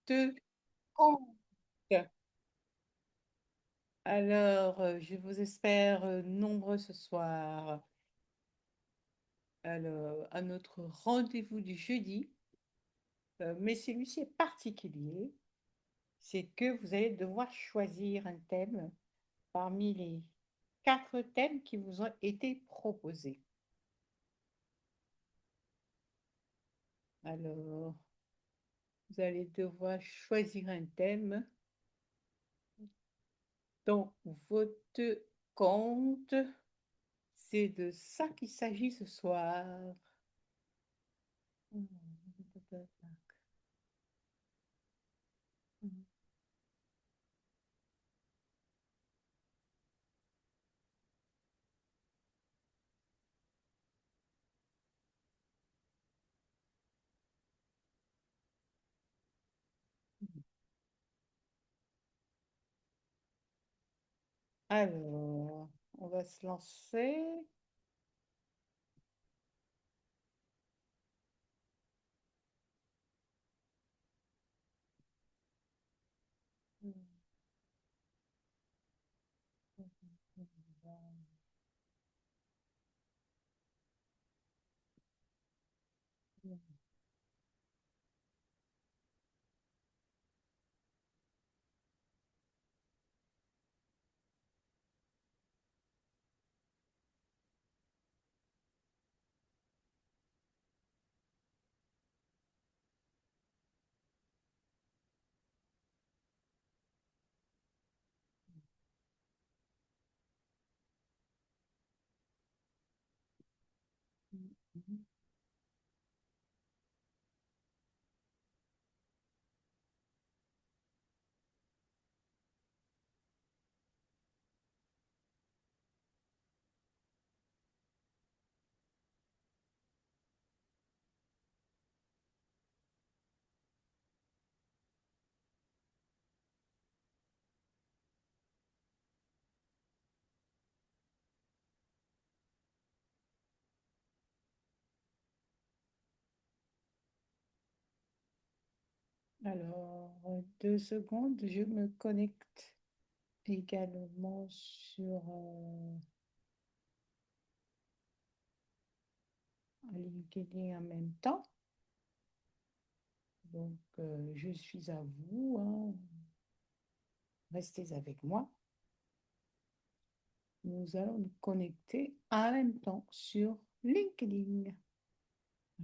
deux comptes. Alors, je vous espère nombreux ce soir. Alors, à notre rendez-vous du jeudi, mais celui-ci est particulier, c'est que vous allez devoir choisir un thème parmi les quatre thèmes qui vous ont été proposés. Alors, vous allez devoir choisir un thème dans votre compte. C'est de ça qu'il s'agit ce soir. Alors, on va se lancer. Alors, 2 secondes, je me connecte également sur LinkedIn en même temps. Donc, je suis à vous, hein. Restez avec moi. Nous allons nous connecter en même temps sur LinkedIn.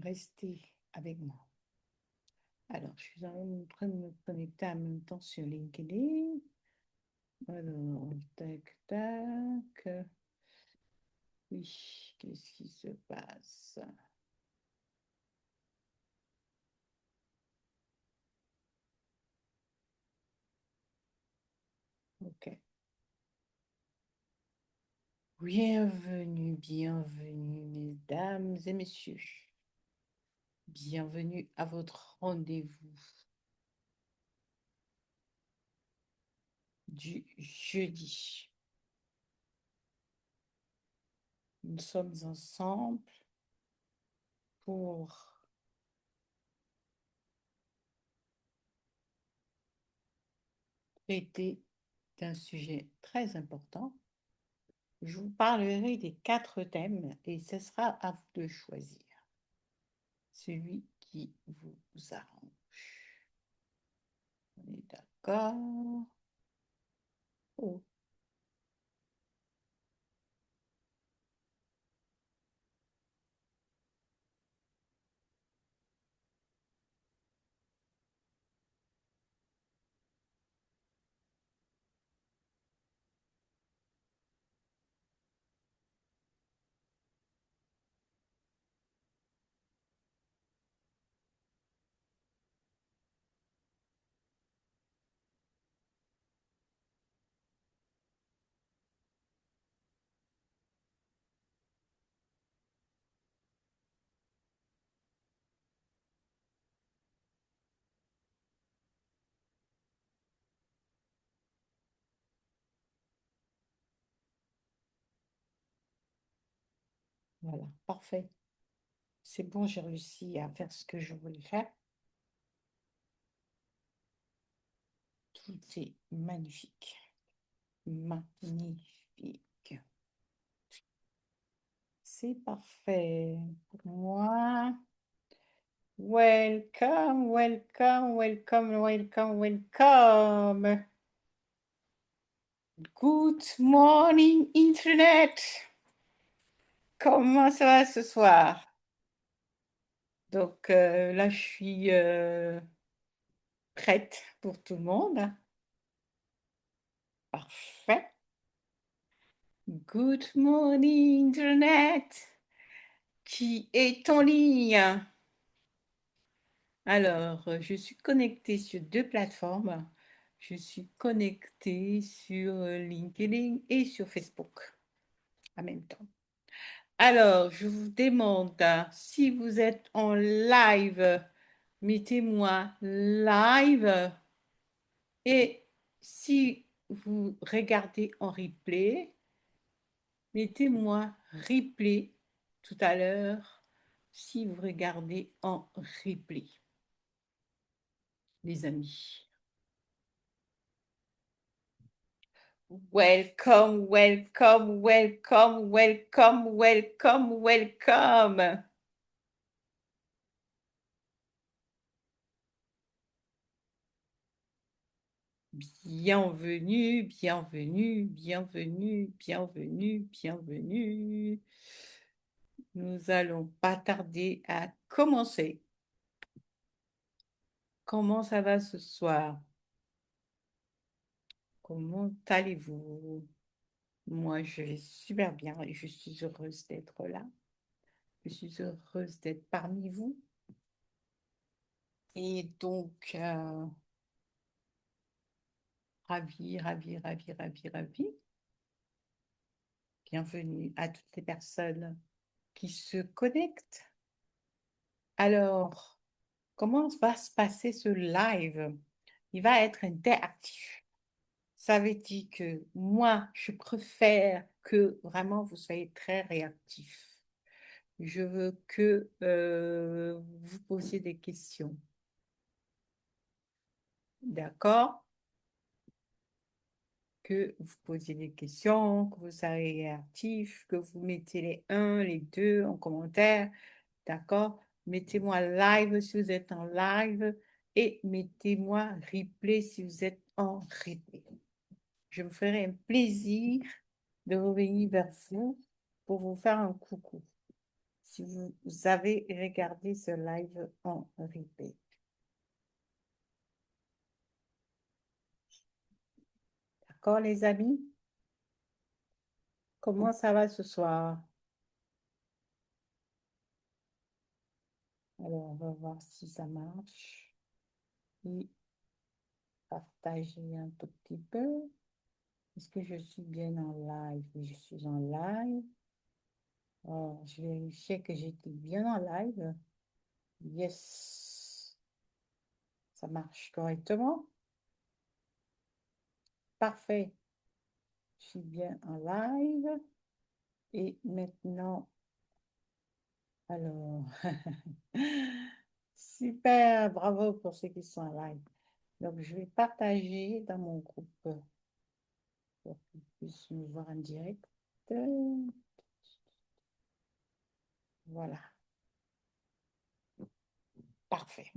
Restez avec moi. Alors, je suis en train de me connecter en même temps sur LinkedIn. Alors, tac, tac. Oui, qu'est-ce qui se passe? Ok. Bienvenue, bienvenue, mesdames et messieurs. Bienvenue à votre rendez-vous du jeudi. Nous sommes ensemble pour traiter d'un sujet très important. Je vous parlerai des quatre thèmes et ce sera à vous de choisir celui qui vous arrange. On est d'accord? Oh, voilà, parfait. C'est bon, j'ai réussi à faire ce que je voulais faire. Tout est magnifique. Magnifique. C'est parfait pour moi. Welcome, welcome, welcome, welcome, welcome. Good morning, Internet. Comment ça va ce soir? Donc là, je suis prête pour tout le monde. Parfait. Good morning, Internet. Qui est en ligne? Alors, je suis connectée sur deux plateformes. Je suis connectée sur LinkedIn et sur Facebook en même temps. Alors, je vous demande si vous êtes en live, mettez-moi live. Et si vous regardez en replay, mettez-moi replay tout à l'heure si vous regardez en replay, les amis. Welcome, welcome, welcome, welcome, welcome, welcome. Bienvenue, bienvenue, bienvenue, bienvenue, bienvenue. Nous allons pas tarder à commencer. Comment ça va ce soir? Comment allez-vous? Moi, je vais super bien et je suis heureuse d'être là. Je suis heureuse d'être parmi vous. Et donc, ravie, ravie, ravie, ravie, ravie. Bienvenue à toutes les personnes qui se connectent. Alors, comment va se passer ce live? Il va être interactif. Ça veut dire que moi, je préfère que vraiment vous soyez très réactifs. Je veux que vous posiez des questions. D'accord? Que vous posiez des questions, que vous soyez réactifs, que vous mettez les 1, les 2 en commentaire. D'accord? Mettez-moi live si vous êtes en live et mettez-moi replay si vous êtes en replay. Je me ferai un plaisir de revenir vers vous pour vous faire un coucou si vous avez regardé ce live en replay. D'accord, les amis? Comment ça va ce soir? Alors, on va voir si ça marche. Et partager un tout petit peu. Est-ce que je suis bien en live? Oui, je suis en live. Oh, je vérifiais que j'étais bien en live. Yes, ça marche correctement. Parfait. Je suis bien en live. Et maintenant, alors, super, bravo pour ceux qui sont en live. Donc, je vais partager dans mon groupe pour qu'ils puissent me voir en direct. Voilà, parfait.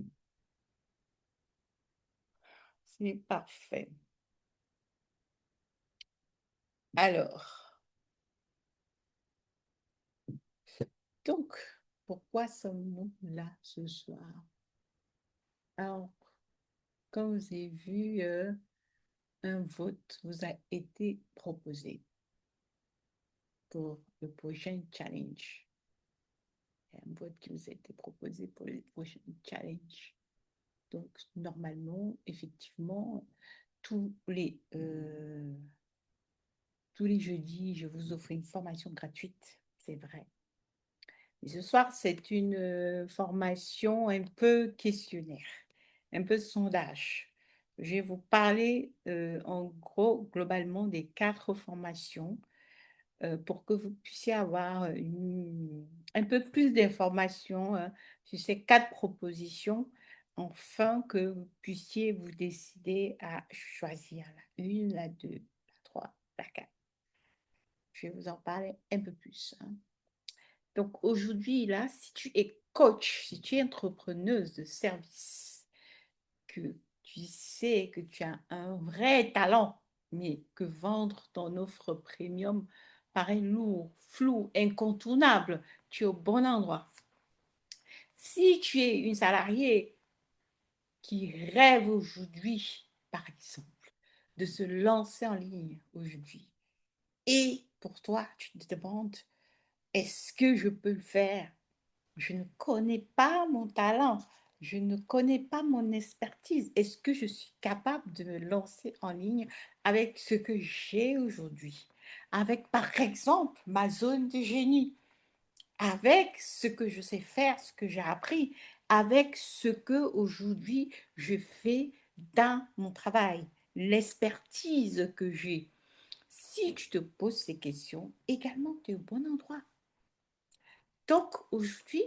C'est parfait. Alors, donc, pourquoi sommes-nous là ce soir? Alors, comme vous avez vu, un vote vous a été proposé pour le prochain challenge. Il y a un vote qui vous a été proposé pour le prochain challenge. Donc, normalement, effectivement, tous les jeudis, je vous offre une formation gratuite, c'est vrai. Et ce soir, c'est une formation un peu questionnaire, un peu sondage. Je vais vous parler en gros, globalement, des 4 formations pour que vous puissiez avoir un peu plus d'informations sur ces 4 propositions afin que vous puissiez vous décider à choisir la une, la 2, la 3, la 4. Je vais vous en parler un peu plus, hein. Donc aujourd'hui, là, si tu es coach, si tu es entrepreneuse de service, que tu sais que tu as un vrai talent, mais que vendre ton offre premium paraît lourd, flou, incontournable, tu es au bon endroit. Si tu es une salariée qui rêve aujourd'hui, par exemple, de se lancer en ligne aujourd'hui, et pour toi, tu te demandes, est-ce que je peux le faire? Je ne connais pas mon talent, je ne connais pas mon expertise. Est-ce que je suis capable de me lancer en ligne avec ce que j'ai aujourd'hui? Avec, par exemple, ma zone de génie, avec ce que je sais faire, ce que j'ai appris, avec ce que aujourd'hui je fais dans mon travail, l'expertise que j'ai. Si tu te poses ces questions, également, tu es au bon endroit. Donc, aujourd'hui,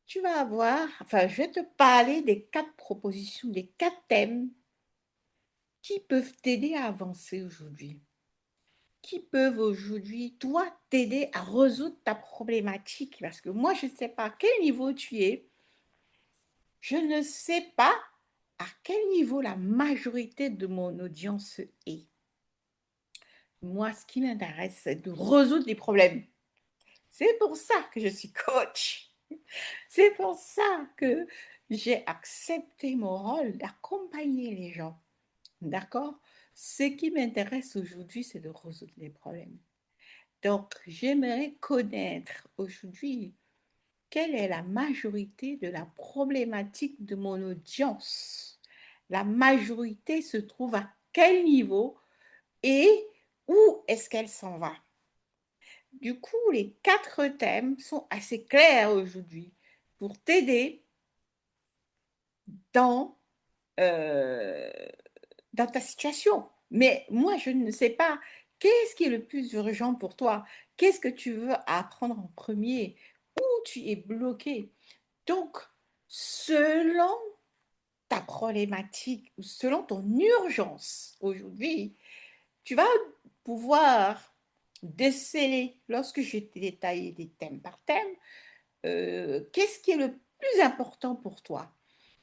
tu vas avoir, enfin, je vais te parler des 4 propositions, des 4 thèmes qui peuvent t'aider à avancer aujourd'hui, qui peuvent aujourd'hui, toi, t'aider à résoudre ta problématique. Parce que moi, je ne sais pas à quel niveau tu es, je ne sais pas à quel niveau la majorité de mon audience est. Moi, ce qui m'intéresse, c'est de résoudre les problèmes. C'est pour ça que je suis coach. C'est pour ça que j'ai accepté mon rôle d'accompagner les gens. D'accord? Ce qui m'intéresse aujourd'hui, c'est de résoudre les problèmes. Donc, j'aimerais connaître aujourd'hui quelle est la majorité de la problématique de mon audience. La majorité se trouve à quel niveau et où est-ce qu'elle s'en va? Du coup, les 4 thèmes sont assez clairs aujourd'hui pour t'aider dans, euh, dans ta situation. Mais moi, je ne sais pas qu'est-ce qui est le plus urgent pour toi. Qu'est-ce que tu veux apprendre en premier? Où tu es bloqué? Donc, selon ta problématique ou selon ton urgence aujourd'hui, tu vas pouvoir déceler, lorsque je t'ai détaillé des thèmes par thème, qu'est-ce qui est le plus important pour toi.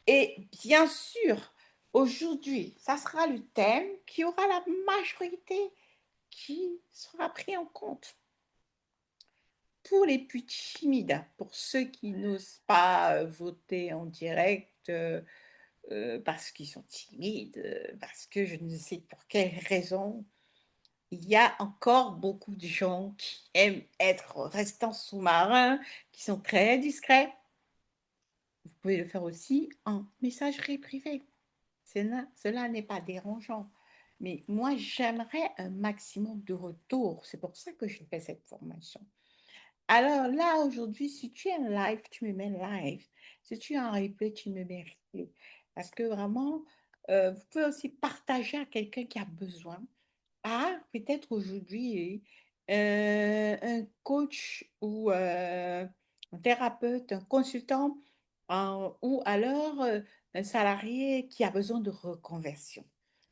Et bien sûr, aujourd'hui, ça sera le thème qui aura la majorité qui sera pris en compte. Pour les plus timides, pour ceux qui n'osent pas voter en direct parce qu'ils sont timides, parce que je ne sais pour quelle raison, il y a encore beaucoup de gens qui aiment être restants sous-marins, qui sont très discrets. Vous pouvez le faire aussi en messagerie privée. Cela n'est pas dérangeant. Mais moi, j'aimerais un maximum de retours. C'est pour ça que je fais cette formation. Alors là, aujourd'hui, si tu es en live, tu me mets live. Si tu es en replay, tu me mets replay. Parce que vraiment, vous pouvez aussi partager à quelqu'un qui a besoin. Ah, peut-être aujourd'hui, un coach ou un thérapeute, un consultant, ou alors un salarié qui a besoin de reconversion.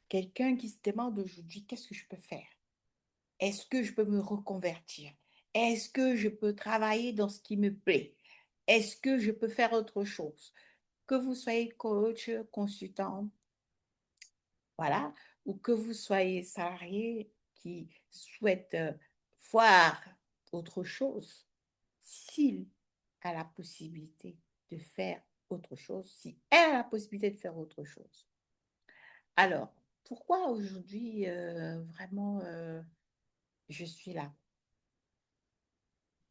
Quelqu'un qui se demande aujourd'hui, qu'est-ce que je peux faire? Est-ce que je peux me reconvertir? Est-ce que je peux travailler dans ce qui me plaît? Est-ce que je peux faire autre chose? Que vous soyez coach, consultant, voilà, ou que vous soyez salarié qui souhaite voir autre chose, s'il a la possibilité de faire autre chose, si elle a la possibilité de faire autre chose. Alors, pourquoi aujourd'hui vraiment je suis là?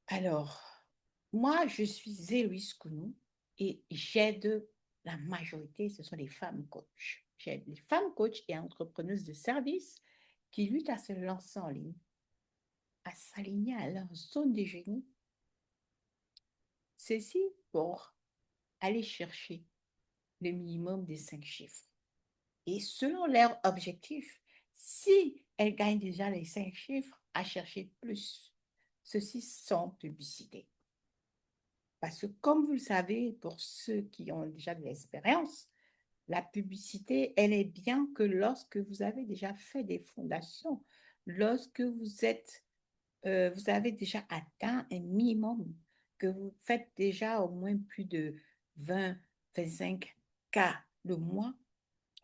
Alors, moi, je suis Héloïse Kounou et j'aide la majorité, ce sont les femmes coachs. J'aide les femmes coachs et entrepreneuses de services qui luttent à se lancer en ligne, à s'aligner à leur zone de génie. Ceci pour aller chercher le minimum des 5 chiffres. Et selon leur objectif, si elles gagnent déjà les 5 chiffres, à chercher plus. Ceci sans publicité. Parce que comme vous le savez, pour ceux qui ont déjà de l'expérience, la publicité, elle est bien que lorsque vous avez déjà fait des fondations, lorsque vous avez déjà atteint un minimum, que vous faites déjà au moins plus de 20, 25 cas le mois,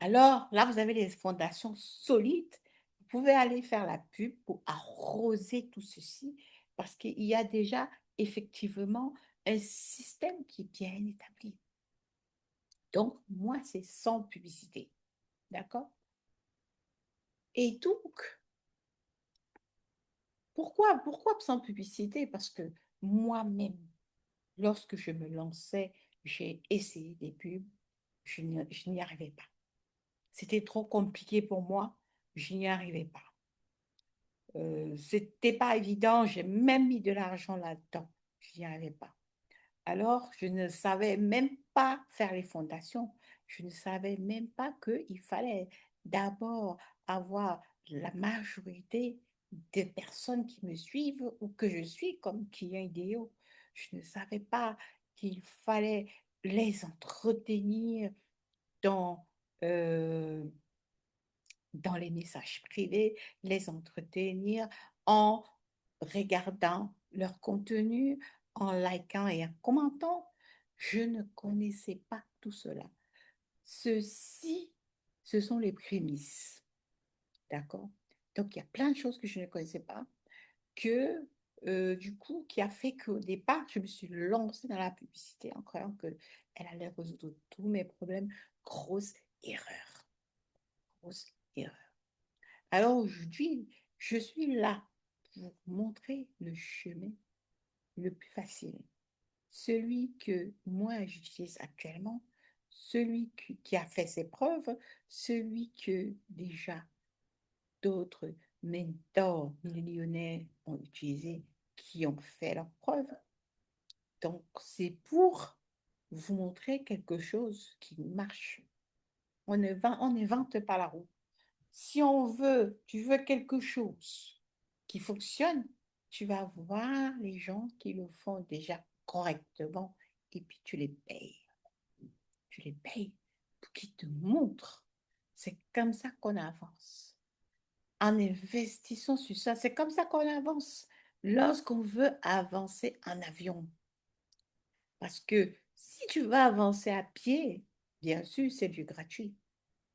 alors là, vous avez des fondations solides. Vous pouvez aller faire la pub pour arroser tout ceci parce qu'il y a déjà effectivement un système qui est bien établi. Donc, moi, c'est sans publicité. D'accord? Et donc, pourquoi sans publicité? Parce que moi-même, lorsque je me lançais, j'ai essayé des pubs, je n'y arrivais pas. C'était trop compliqué pour moi, je n'y arrivais pas. C'était pas évident, j'ai même mis de l'argent là-dedans, je n'y arrivais pas. Alors, je ne savais même pas faire les fondations. Je ne savais même pas qu'il fallait d'abord avoir la majorité des personnes qui me suivent ou que je suis comme client idéal. Je ne savais pas qu'il fallait les entretenir dans, euh, dans les messages privés, les entretenir en regardant leur contenu, en likant et en commentant. Je ne connaissais pas tout cela. Ceci, ce sont les prémices. D'accord? Donc, il y a plein de choses que je ne connaissais pas, que du coup, qui a fait qu'au départ, je me suis lancée dans la publicité en croyant qu'elle allait résoudre tous mes problèmes. Grosse erreur. Grosse erreur. Alors aujourd'hui, je suis là pour montrer le chemin le plus facile, celui que moi j'utilise actuellement, celui qui a fait ses preuves, celui que déjà d'autres mentors millionnaires ont utilisé, qui ont fait leurs preuves. Donc c'est pour vous montrer quelque chose qui marche. On n'invente pas la roue. Si tu veux quelque chose qui fonctionne, tu vas voir les gens qui le font déjà correctement et puis tu les payes. Tu les payes pour qu'ils te montrent. C'est comme ça qu'on avance. En investissant sur ça, c'est comme ça qu'on avance. Lorsqu'on veut avancer en avion, parce que si tu vas avancer à pied, bien sûr, c'est du gratuit.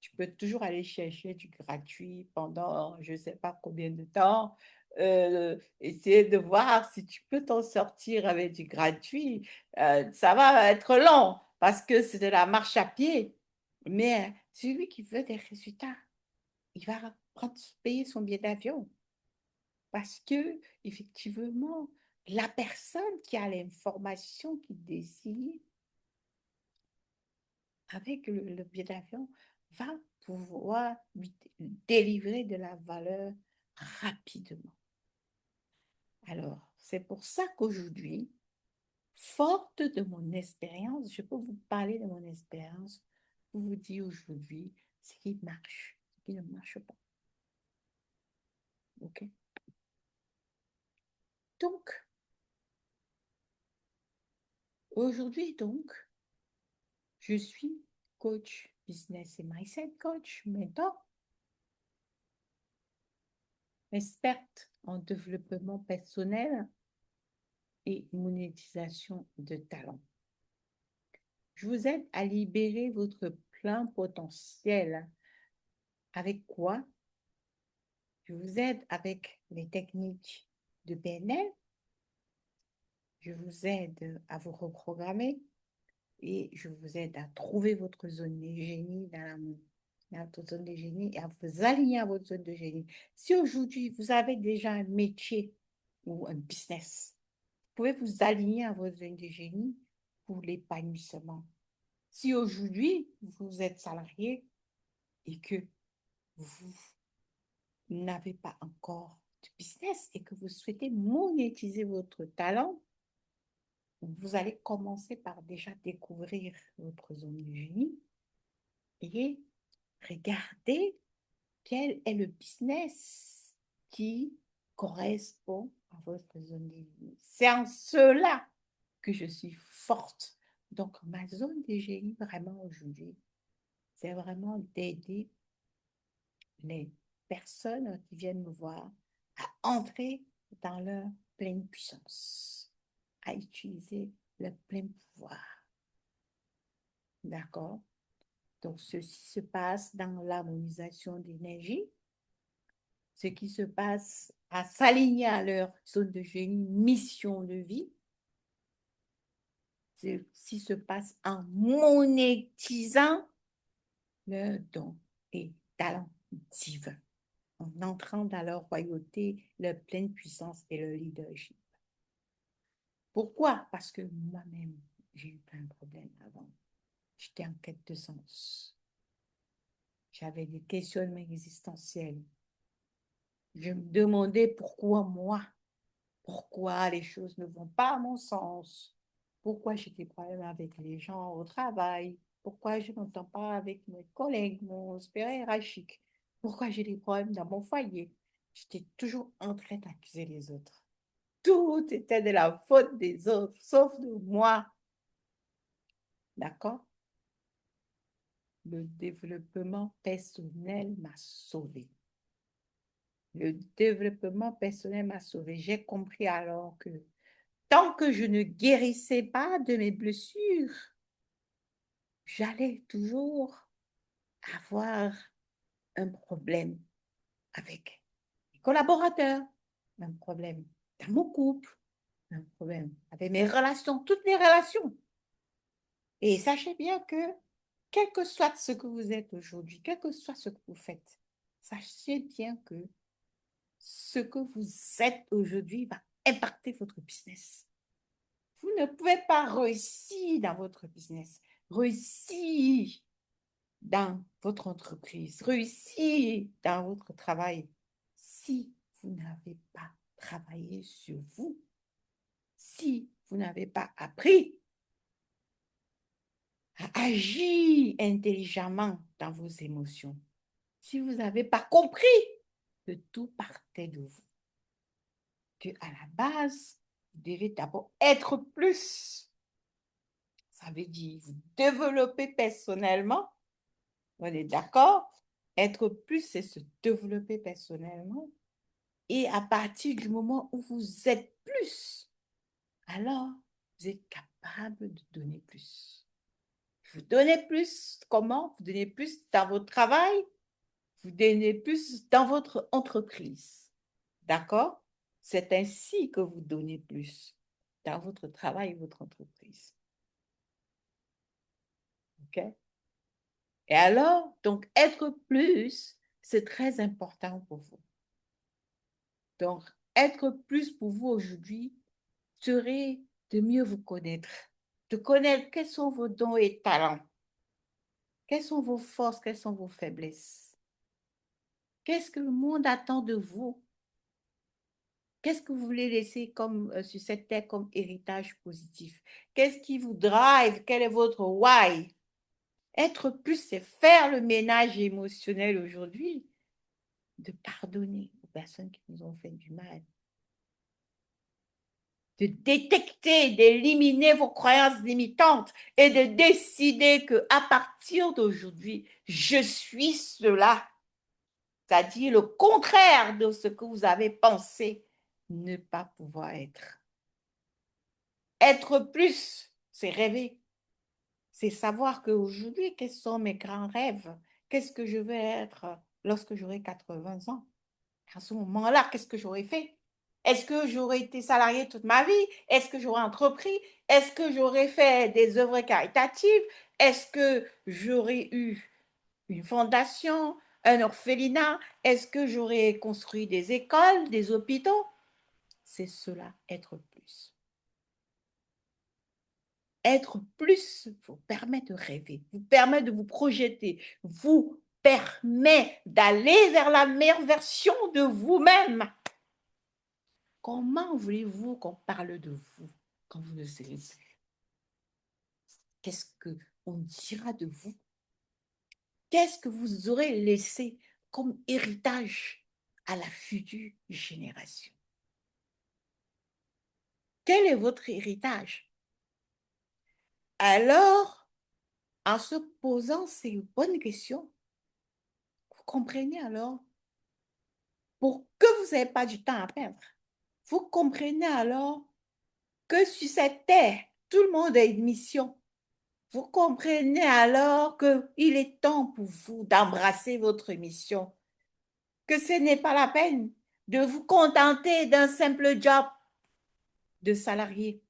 Tu peux toujours aller chercher du gratuit pendant je ne sais pas combien de temps. Essayer de voir si tu peux t'en sortir avec du gratuit. Ça va être long parce que c'est de la marche à pied. Mais celui qui veut des résultats, il va payer son billet d'avion parce que effectivement, la personne qui a l'information qu'il désire avec le billet d'avion, va pouvoir lui délivrer de la valeur rapidement. Alors, c'est pour ça qu'aujourd'hui, forte de mon expérience, je peux vous parler de mon expérience pour vous dire aujourd'hui ce qui marche, ce qui ne marche pas. OK? Donc, aujourd'hui, donc, je suis coach business et mindset coach, mentor, experte en développement personnel et monétisation de talent. Je vous aide à libérer votre plein potentiel. Avec quoi? Je vous aide avec les techniques de PNL. Je vous aide à vous reprogrammer et je vous aide à trouver votre zone de génie dans votre zone de génie et à vous aligner à votre zone de génie. Si aujourd'hui vous avez déjà un métier ou un business, vous pouvez vous aligner à votre zone de génie pour l'épanouissement. Si aujourd'hui vous êtes salarié et que vous n'avez pas encore de business et que vous souhaitez monétiser votre talent, vous allez commencer par déjà découvrir votre zone de génie et regarder quel est le business qui correspond à votre zone de génie. C'est en cela que je suis forte. Donc, ma zone de génie, vraiment, aujourd'hui, c'est vraiment d'aider les personnes qui viennent me voir à entrer dans leur pleine puissance, à utiliser leur plein pouvoir. D'accord? Donc, ceci se passe dans l'harmonisation d'énergie, ce qui se passe à s'aligner à leur zone de génie, mission de vie, ce qui se passe en monétisant leurs dons et talents divins, en entrant dans leur royauté, leur pleine puissance et leur leadership. Pourquoi? Parce que moi-même, j'ai eu plein de problèmes avant. J'étais en quête de sens. J'avais des questionnements existentiels. Je me demandais pourquoi moi, pourquoi les choses ne vont pas à mon sens, pourquoi j'ai des problèmes avec les gens au travail, pourquoi je n'entends pas avec mes collègues, mon supérieur hiérarchique, pourquoi j'ai des problèmes dans mon foyer. J'étais toujours en train d'accuser les autres. Tout était de la faute des autres, sauf de moi. D'accord? Le développement personnel m'a sauvé. Le développement personnel m'a sauvé. J'ai compris alors que tant que je ne guérissais pas de mes blessures, j'allais toujours avoir un problème avec mes collaborateurs, un problème dans mon couple, un problème avec mes relations, toutes les relations. Et sachez bien que, quel que soit ce que vous êtes aujourd'hui, quel que soit ce que vous faites, sachez bien que ce que vous êtes aujourd'hui va impacter votre business. Vous ne pouvez pas réussir dans votre business, réussir dans votre entreprise, réussir dans votre travail si vous n'avez pas travaillé sur vous, si vous n'avez pas appris à agir intelligemment dans vos émotions, si vous n'avez pas compris que tout partait de vous, que à la base, vous devez d'abord être plus. Ça veut dire vous développer personnellement. On est d'accord? Être plus, c'est se développer personnellement. Et à partir du moment où vous êtes plus, alors vous êtes capable de donner plus. Vous donnez plus comment? Vous donnez plus dans votre travail, vous donnez plus dans votre entreprise. D'accord? C'est ainsi que vous donnez plus dans votre travail et votre entreprise. OK? Et alors, donc, être plus, c'est très important pour vous. Donc, être plus pour vous aujourd'hui serait de mieux vous connaître, de connaître quels sont vos dons et talents, quelles sont vos forces, quelles sont vos faiblesses. Qu'est-ce que le monde attend de vous? Qu'est-ce que vous voulez laisser comme, sur cette terre comme héritage positif? Qu'est-ce qui vous drive? Quel est votre why? Être plus, c'est faire le ménage émotionnel aujourd'hui, de pardonner aux personnes qui nous ont fait du mal, de détecter, d'éliminer vos croyances limitantes et de décider que à partir d'aujourd'hui, je suis cela, c'est-à-dire le contraire de ce que vous avez pensé ne pas pouvoir être. Être plus, c'est rêver. C'est savoir qu'aujourd'hui, quels sont mes grands rêves? Qu'est-ce que je vais être lorsque j'aurai 80 ans? À ce moment-là, qu'est-ce que j'aurais fait? Est-ce que j'aurais été salarié toute ma vie? Est-ce que j'aurais entrepris? Est-ce que j'aurais fait des œuvres caritatives? Est-ce que j'aurais eu une fondation, un orphelinat? Est-ce que j'aurais construit des écoles, des hôpitaux? C'est cela, être plus. Être plus vous permet de rêver, vous permet de vous projeter, vous permet d'aller vers la meilleure version de vous-même. Comment voulez-vous qu'on parle de vous quand vous ne serez plus? Qu'est-ce qu'on dira de vous? Qu'est-ce que vous aurez laissé comme héritage à la future génération? Quel est votre héritage? Alors, en se posant ces bonnes questions, vous comprenez alors pour que vous n'avez pas du temps à perdre. Vous comprenez alors que sur cette terre, tout le monde a une mission. Vous comprenez alors qu'il est temps pour vous d'embrasser votre mission, que ce n'est pas la peine de vous contenter d'un simple job de salarié.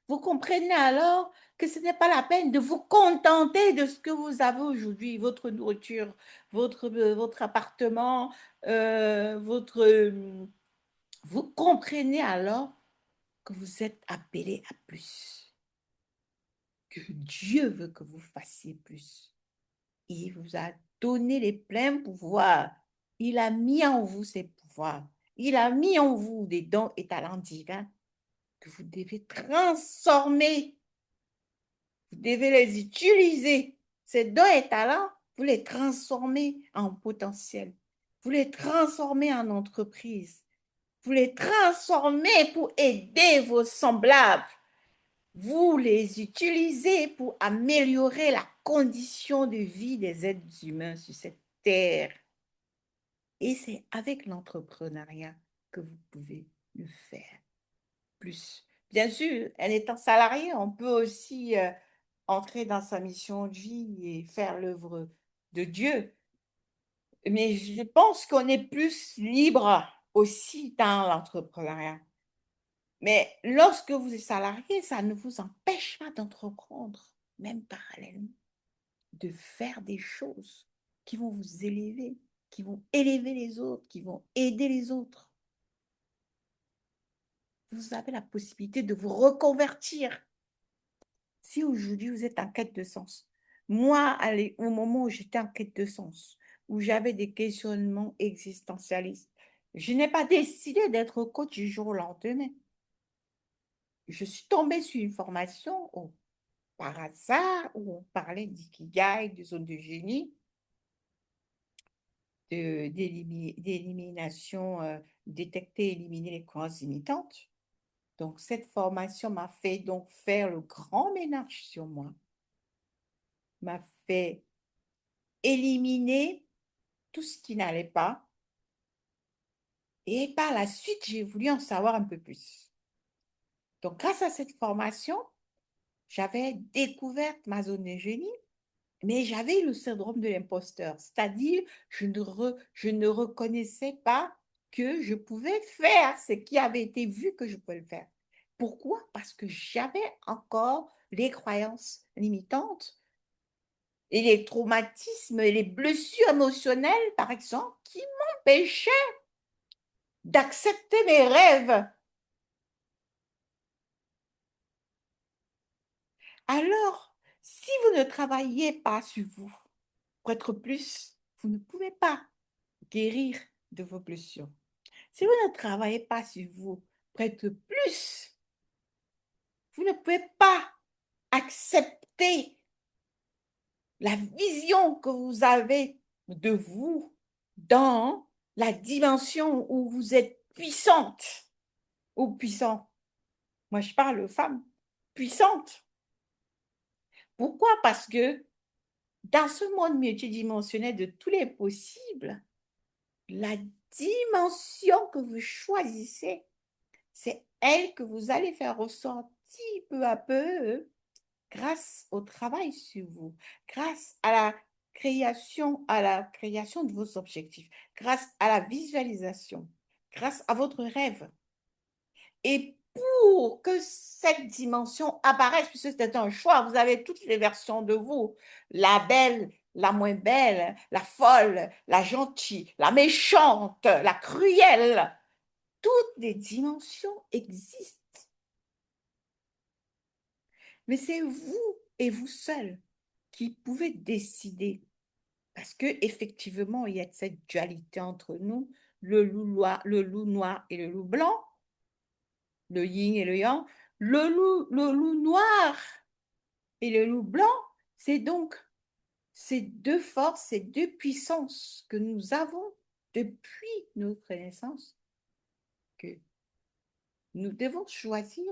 Vous comprenez alors que ce n'est pas la peine de vous contenter de ce que vous avez aujourd'hui, votre nourriture, votre appartement, vous comprenez alors que vous êtes appelé à plus, que Dieu veut que vous fassiez plus. Il vous a donné les pleins pouvoirs. Il a mis en vous ses pouvoirs. Il a mis en vous des dons et talents divins que vous devez transformer. Vous devez les utiliser. Ces dons et talents, vous les transformez en potentiel. Vous les transformez en entreprise. Vous les transformez pour aider vos semblables. Vous les utilisez pour améliorer la condition de vie des êtres humains sur cette terre. Et c'est avec l'entrepreneuriat que vous pouvez le faire plus. Bien sûr, en étant salarié, on peut aussi entrer dans sa mission de vie et faire l'œuvre de Dieu. Mais je pense qu'on est plus libre aussi dans l'entrepreneuriat. Mais lorsque vous êtes salarié, ça ne vous empêche pas d'entreprendre, même parallèlement, de faire des choses qui vont vous élever, qui vont élever les autres, qui vont aider les autres. Vous avez la possibilité de vous reconvertir. Si aujourd'hui vous êtes en quête de sens, moi, au moment où j'étais en quête de sens, où j'avais des questionnements existentialistes, je n'ai pas décidé d'être coach du jour au lendemain. Je suis tombée sur une formation par hasard où on parlait d'ikigai, de zone de génie, d'élimination, détecter et éliminer les croyances limitantes. Donc, cette formation m'a fait donc faire le grand ménage sur moi, m'a fait éliminer tout ce qui n'allait pas. Et par la suite, j'ai voulu en savoir un peu plus. Donc, grâce à cette formation, j'avais découvert ma zone de génie, mais j'avais le syndrome de l'imposteur, c'est-à-dire je ne reconnaissais pas que je pouvais faire ce qui avait été vu que je pouvais le faire. Pourquoi? Parce que j'avais encore les croyances limitantes et les traumatismes et les blessures émotionnelles, par exemple, qui m'empêchaient d'accepter mes rêves. Alors, si vous ne travaillez pas sur vous pour être plus, vous ne pouvez pas guérir de vos blessures. Si vous ne travaillez pas sur vous pour être plus, vous ne pouvez pas accepter la vision que vous avez de vous dans la dimension où vous êtes puissante ou puissant. Moi, je parle de femmes puissantes. Pourquoi? Parce que dans ce monde multidimensionnel de tous les possibles, la dimension que vous choisissez, c'est elle que vous allez faire ressortir peu à peu grâce au travail sur vous, grâce à la création de vos objectifs, grâce à la visualisation, grâce à votre rêve. Et pour que cette dimension apparaisse, puisque c'est un choix, vous avez toutes les versions de vous, la belle, la moins belle, la folle, la gentille, la méchante, la cruelle. Toutes les dimensions existent. Mais c'est vous et vous seul qui pouvez décider. Parce que effectivement, il y a cette dualité entre nous, le loup noir et le loup blanc, le yin et le yang. Le loup noir et le loup blanc, c'est donc ces deux forces, ces deux puissances que nous avons depuis notre naissance, que nous devons choisir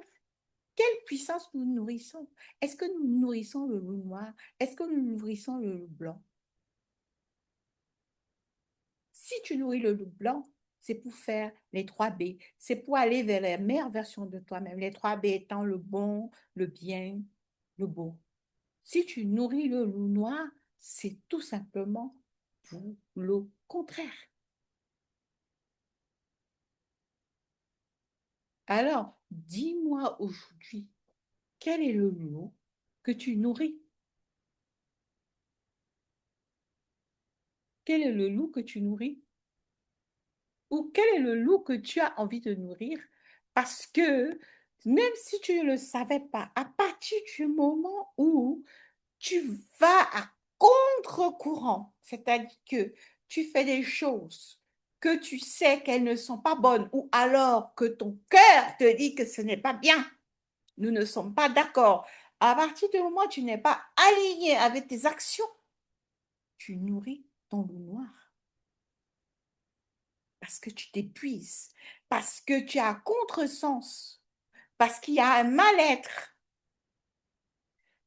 Quelle puissance nous nourrissons? Est-ce que nous nourrissons le loup noir? Est-ce que nous nourrissons le loup blanc? Si tu nourris le loup blanc, c'est pour faire les 3 B. C'est pour aller vers la meilleure version de toi-même. Les 3 B étant le bon, le bien, le beau. Si tu nourris le loup noir, c'est tout simplement pour le contraire. Alors, dis-moi aujourd'hui, quel est le loup que tu nourris? Quel est le loup que tu nourris? Ou quel est le loup que tu as envie de nourrir? Parce que même si tu ne le savais pas, à partir du moment où tu vas à contre-courant, c'est-à-dire que tu fais des choses que tu sais qu'elles ne sont pas bonnes, ou alors que ton cœur te dit que ce n'est pas bien, nous ne sommes pas d'accord. À partir du moment où tu n'es pas aligné avec tes actions, tu nourris ton loup noir parce que tu t'épuises, parce que tu as contresens, parce qu'il y a un mal-être.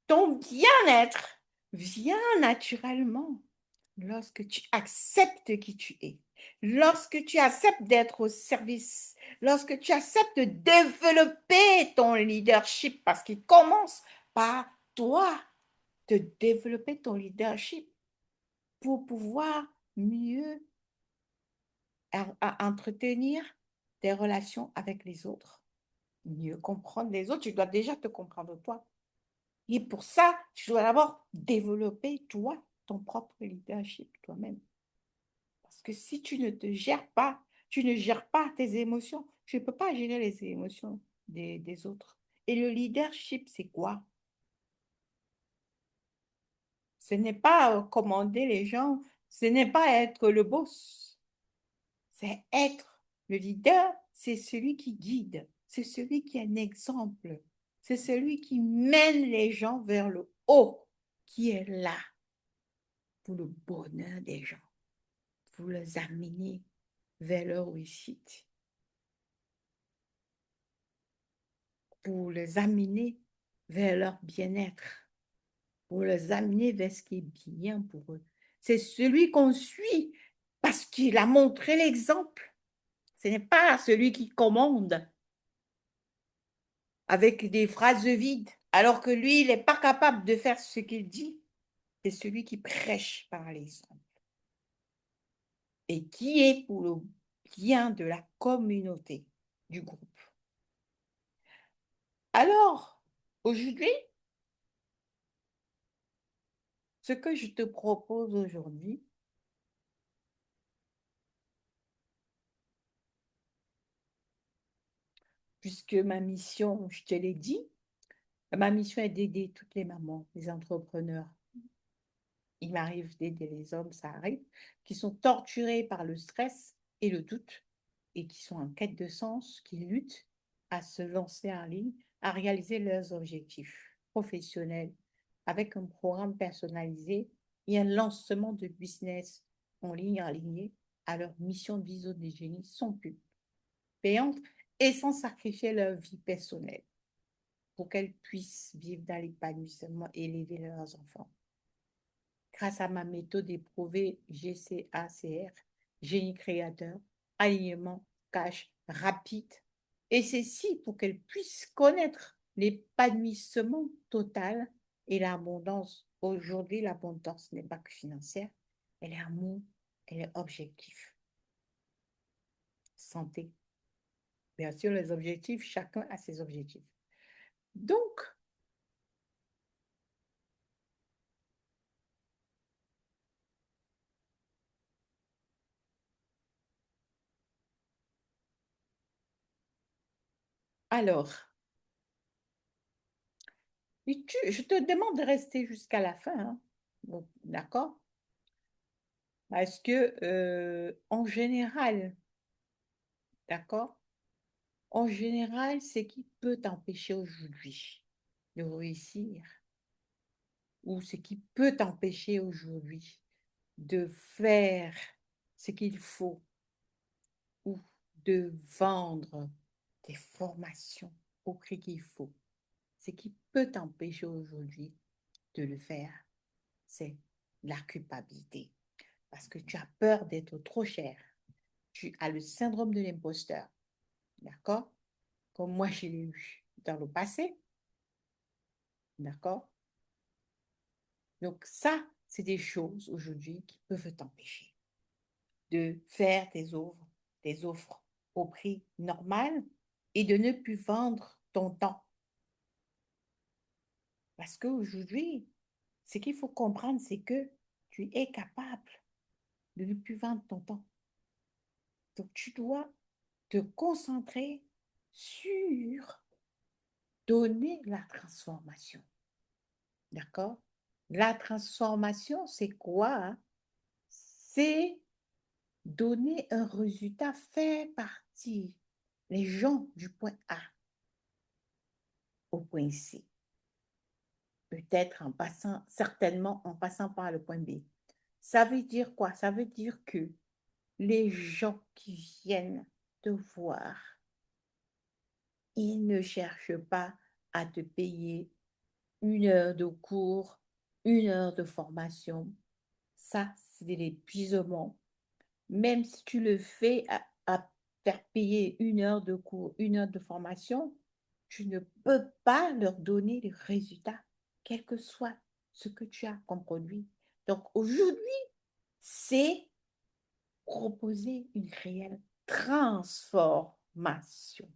Ton bien-être vient naturellement lorsque tu acceptes qui tu es, lorsque tu acceptes d'être au service, lorsque tu acceptes de développer ton leadership, parce qu'il commence par toi, de développer ton leadership pour pouvoir mieux entretenir des relations avec les autres, mieux comprendre les autres. Tu dois déjà te comprendre toi. Et pour ça, tu dois d'abord développer toi, ton propre leadership toi-même. Parce que si tu ne te gères pas, tu ne gères pas tes émotions. Tu ne peux pas gérer les émotions des autres. Et le leadership, c'est quoi? Ce n'est pas commander les gens, ce n'est pas être le boss. C'est être le leader, c'est celui qui guide, c'est celui qui est un exemple, c'est celui qui mène les gens vers le haut, qui est là pour le bonheur des gens, pour les amener vers leur réussite, pour les amener vers leur bien-être, pour les amener vers ce qui est bien pour eux. C'est celui qu'on suit parce qu'il a montré l'exemple. Ce n'est pas celui qui commande avec des phrases vides, alors que lui, il n'est pas capable de faire ce qu'il dit. C'est celui qui prêche par l'exemple et qui est pour le bien de la communauté, du groupe. Alors, aujourd'hui, ce que je te propose aujourd'hui, puisque ma mission, je te l'ai dit, ma mission est d'aider toutes les mamans, les entrepreneurs. Il m'arrive d'aider les hommes, ça arrive, qui sont torturés par le stress et le doute et qui sont en quête de sens, qui luttent à se lancer en ligne, à réaliser leurs objectifs professionnels avec un programme personnalisé et un lancement de business en ligne aligné à leur mission d'ISO des génies sans pub, payante et sans sacrifier leur vie personnelle pour qu'elles puissent vivre dans l'épanouissement et élever leurs enfants. Grâce à ma méthode éprouvée GCACR, génie créateur, alignement, cash, rapide. Et ceci pour qu'elle puisse connaître l'épanouissement total et l'abondance. Aujourd'hui, l'abondance n'est pas que financière, elle est amour, elle est objectif. Santé. Bien sûr, les objectifs, chacun a ses objectifs. Donc, alors, je te demande de rester jusqu'à la fin, hein. Bon, d'accord? Parce que, en général, d'accord? En général, ce qui peut t'empêcher aujourd'hui de réussir ou ce qui peut t'empêcher aujourd'hui de faire ce qu'il faut ou de vendre tes formations au prix qu'il faut, ce qui peut t'empêcher aujourd'hui de le faire, c'est la culpabilité. Parce que tu as peur d'être trop cher. Tu as le syndrome de l'imposteur. D'accord? Comme moi, je l'ai eu dans le passé. D'accord? Donc ça, c'est des choses aujourd'hui qui peuvent t'empêcher de faire tes offres au prix normal et de ne plus vendre ton temps. Parce qu'aujourd'hui, ce qu'il faut comprendre, c'est que tu es capable de ne plus vendre ton temps. Donc, tu dois te concentrer sur donner la transformation. D'accord? La transformation, c'est quoi, hein? C'est donner un résultat, faire partir les gens du point A au point C. Peut-être en passant, certainement en passant par le point B. Ça veut dire quoi? Ça veut dire que les gens qui viennent te voir, ils ne cherchent pas à te payer 1 heure de cours, 1 heure de formation. Ça, c'est de l'épuisement. Même si tu le fais à faire payer 1 heure de cours, 1 heure de formation, tu ne peux pas leur donner les résultats, quel que soit ce que tu as comme produit. Donc aujourd'hui, c'est proposer une réelle transformation.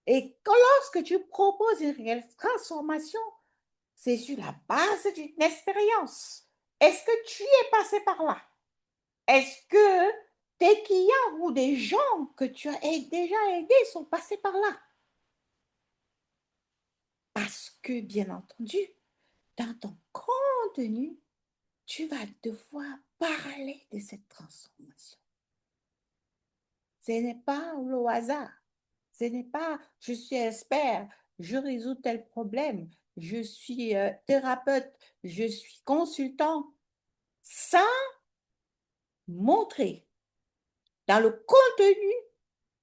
Et lorsque tu proposes une réelle transformation, c'est sur la base d'une expérience. Est-ce que tu es passé par là? Est-ce que tes clients ou des gens que tu as déjà aidés sont passés par là? Parce que, bien entendu, dans ton contenu, tu vas devoir parler de cette transformation. Ce n'est pas le hasard. Ce n'est pas je suis expert, je résous tel problème, je suis thérapeute, je suis consultant. Sans montrer dans le contenu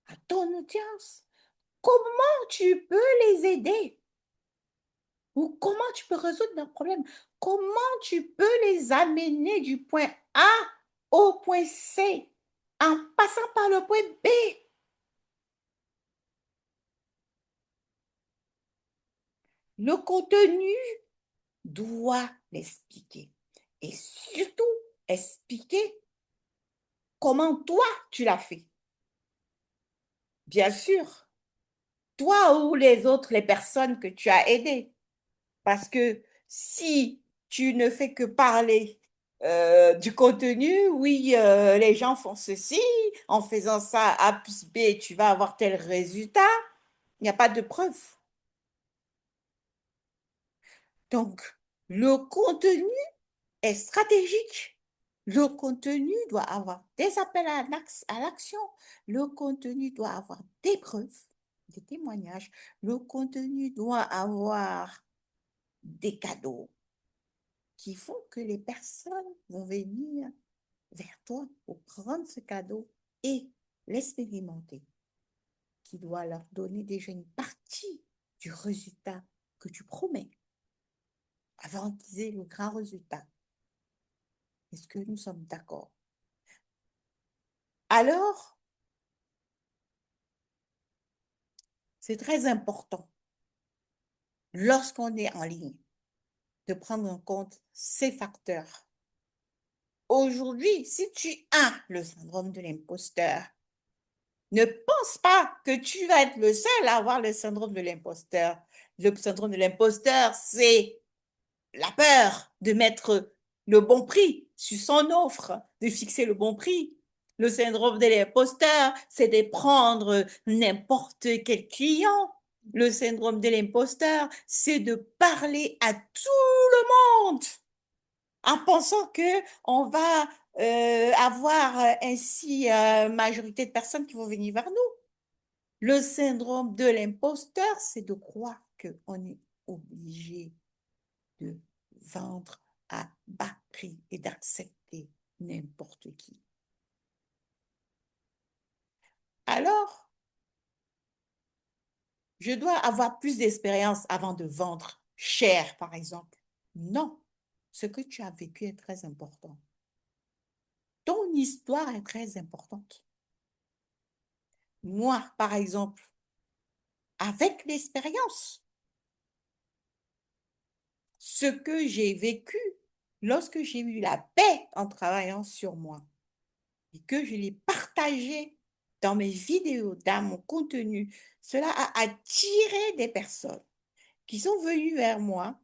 à ton audience comment tu peux les aider ou comment tu peux résoudre leurs problèmes, comment tu peux les amener du point A au point C en passant par le point B. Le contenu doit l'expliquer et surtout expliquer comment toi tu l'as fait. Bien sûr, toi ou les autres, les personnes que tu as aidées. Parce que si tu ne fais que parler du contenu, oui, les gens font ceci, en faisant ça A plus B, tu vas avoir tel résultat, il n'y a pas de preuve. Donc, le contenu est stratégique. Le contenu doit avoir des appels à l'action. Le contenu doit avoir des preuves, des témoignages. Le contenu doit avoir des cadeaux qui font que les personnes vont venir vers toi pour prendre ce cadeau et l'expérimenter, qui doit leur donner déjà une partie du résultat que tu promets avant qu'ils aient le grand résultat. Est-ce que nous sommes d'accord? Alors, c'est très important, lorsqu'on est en ligne, de prendre en compte ces facteurs. Aujourd'hui, si tu as le syndrome de l'imposteur, ne pense pas que tu vas être le seul à avoir le syndrome de l'imposteur. Le syndrome de l'imposteur, c'est la peur de mettre le bon prix sur son offre, de fixer le bon prix. Le syndrome de l'imposteur, c'est de prendre n'importe quel client. Le syndrome de l'imposteur, c'est de parler à tout le monde en pensant que on va avoir ainsi majorité de personnes qui vont venir vers nous. Le syndrome de l'imposteur, c'est de croire qu'on est obligé de vendre à bas prix et d'accepter n'importe qui. Alors, je dois avoir plus d'expérience avant de vendre cher, par exemple. Non, ce que tu as vécu est très important. Ton histoire est très importante. Moi, par exemple, avec l'expérience, ce que j'ai vécu lorsque j'ai eu la paix en travaillant sur moi et que je l'ai partagé dans mes vidéos, dans mon contenu, cela a attiré des personnes qui sont venues vers moi,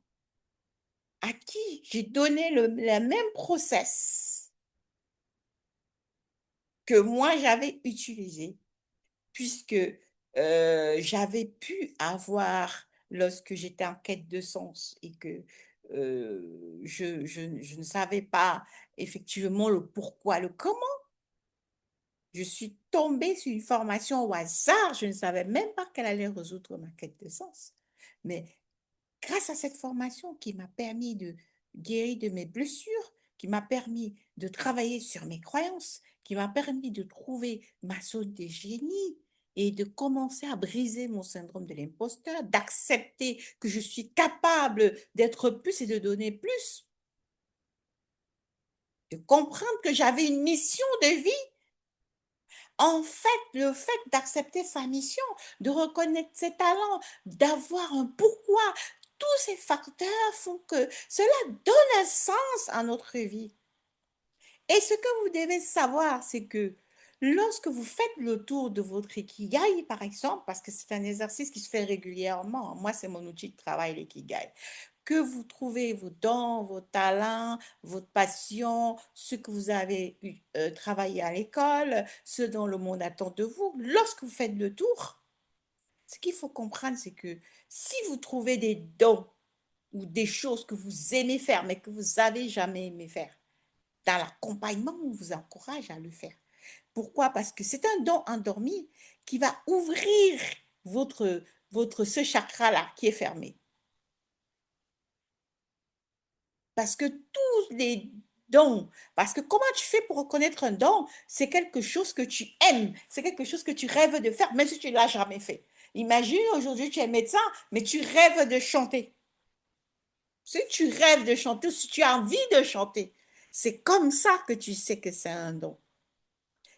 à qui j'ai donné le même process que moi j'avais utilisé, puisque j'avais pu avoir, lorsque j'étais en quête de sens et que je ne savais pas effectivement le pourquoi, le comment, je suis tombée sur une formation au hasard, je ne savais même pas qu'elle allait résoudre ma quête de sens. Mais grâce à cette formation qui m'a permis de guérir de mes blessures, qui m'a permis de travailler sur mes croyances, qui m'a permis de trouver ma zone de génie et de commencer à briser mon syndrome de l'imposteur, d'accepter que je suis capable d'être plus et de donner plus, de comprendre que j'avais une mission de vie. En fait, le fait d'accepter sa mission, de reconnaître ses talents, d'avoir un pourquoi, tous ces facteurs font que cela donne un sens à notre vie. Et ce que vous devez savoir, c'est que lorsque vous faites le tour de votre ikigai, par exemple, parce que c'est un exercice qui se fait régulièrement, moi c'est mon outil de travail, l'ikigai, que vous trouvez vos dons, vos talents, votre passion, ce que vous avez travaillé à l'école, ce dont le monde attend de vous, lorsque vous faites le tour, ce qu'il faut comprendre, c'est que si vous trouvez des dons ou des choses que vous aimez faire, mais que vous n'avez jamais aimé faire, dans l'accompagnement, on vous encourage à le faire. Pourquoi? Parce que c'est un don endormi qui va ouvrir ce chakra-là qui est fermé. Parce que tous les dons, parce que comment tu fais pour reconnaître un don? C'est quelque chose que tu aimes, c'est quelque chose que tu rêves de faire, même si tu ne l'as jamais fait. Imagine aujourd'hui tu es médecin, mais tu rêves de chanter. Si tu rêves de chanter, si tu as envie de chanter, c'est comme ça que tu sais que c'est un don.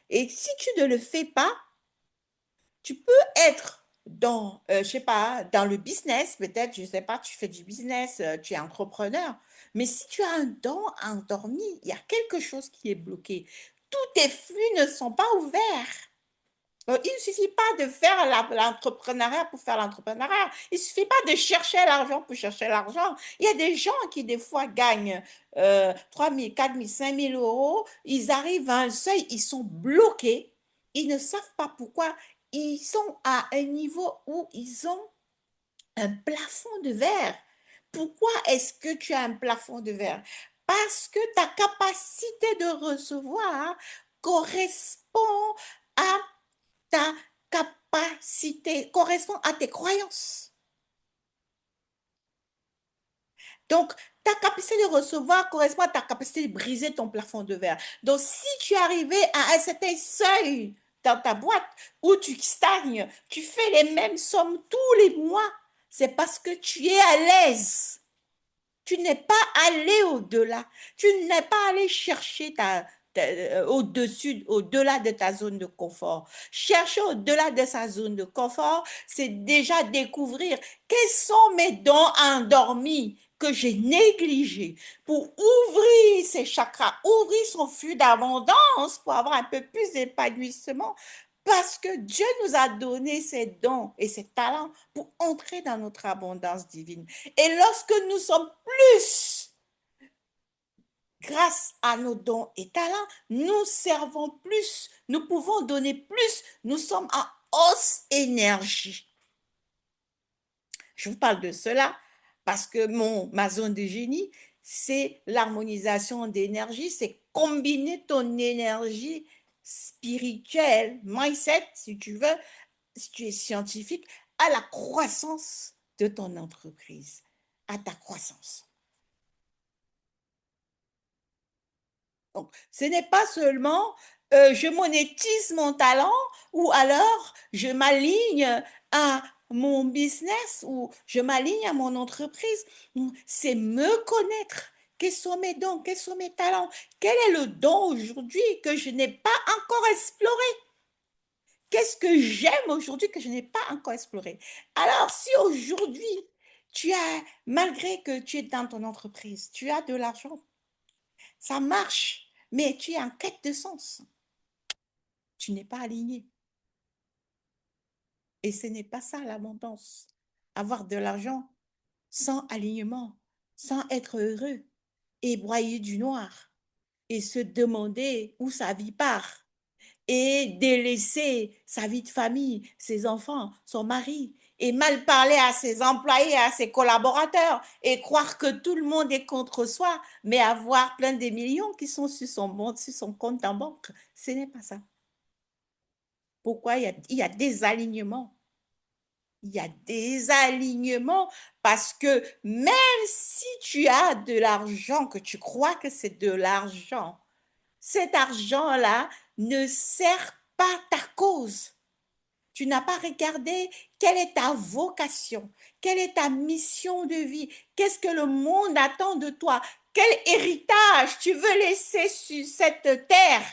Et si tu ne le fais pas, tu peux être dans, je sais pas, dans le business, peut-être, je sais pas, tu fais du business, tu es entrepreneur, mais si tu as un don endormi, il y a quelque chose qui est bloqué. Tous tes flux ne sont pas ouverts. Il ne suffit pas de faire l'entrepreneuriat pour faire l'entrepreneuriat. Il ne suffit pas de chercher l'argent pour chercher l'argent. Il y a des gens qui, des fois, gagnent 3 000, 4 000, 5 000 euros. Ils arrivent à un seuil, ils sont bloqués. Ils ne savent pas pourquoi. Ils sont à un niveau où ils ont un plafond de verre. Pourquoi est-ce que tu as un plafond de verre? Parce que ta capacité de recevoir correspond à ta capacité, correspond à tes croyances. Donc, ta capacité de recevoir correspond à ta capacité de briser ton plafond de verre. Donc, si tu es arrivé à un certain seuil dans ta boîte où tu stagnes, tu fais les mêmes sommes tous les mois, c'est parce que tu es à l'aise. Tu n'es pas allé au-delà. Tu n'es pas allé chercher au-dessus, au-delà de ta zone de confort. Chercher au-delà de sa zone de confort, c'est déjà découvrir quels sont mes dons endormis que j'ai négligés pour ouvrir ses chakras, ouvrir son flux d'abondance pour avoir un peu plus d'épanouissement. Parce que Dieu nous a donné ses dons et ses talents pour entrer dans notre abondance divine. Et lorsque nous sommes plus, grâce à nos dons et talents, nous servons plus, nous pouvons donner plus, nous sommes en hausse énergie. Je vous parle de cela parce que ma zone de génie, c'est l'harmonisation d'énergie, c'est combiner ton énergie spirituelle, mindset, si tu veux, si tu es scientifique, à la croissance de ton entreprise, à ta croissance. Donc, ce n'est pas seulement je monétise mon talent ou alors je m'aligne à mon business ou je m'aligne à mon entreprise, c'est me connaître. Quels sont mes dons? Quels sont mes talents? Quel est le don aujourd'hui que je n'ai pas encore exploré? Qu'est-ce que j'aime aujourd'hui que je n'ai pas encore exploré? Alors, si aujourd'hui, malgré que tu es dans ton entreprise, tu as de l'argent, ça marche, mais tu es en quête de sens. Tu n'es pas aligné. Et ce n'est pas ça l'abondance. Avoir de l'argent sans alignement, sans être heureux, et broyer du noir, et se demander où sa vie part, et délaisser sa vie de famille, ses enfants, son mari, et mal parler à ses employés, à ses collaborateurs, et croire que tout le monde est contre soi, mais avoir plein de millions qui sont sur son compte en banque. Ce n'est pas ça. Pourquoi il y a des alignements? Il y a des alignements parce que même si tu as de l'argent, que tu crois que c'est de l'argent, cet argent-là ne sert pas ta cause. Tu n'as pas regardé quelle est ta vocation, quelle est ta mission de vie, qu'est-ce que le monde attend de toi, quel héritage tu veux laisser sur cette terre.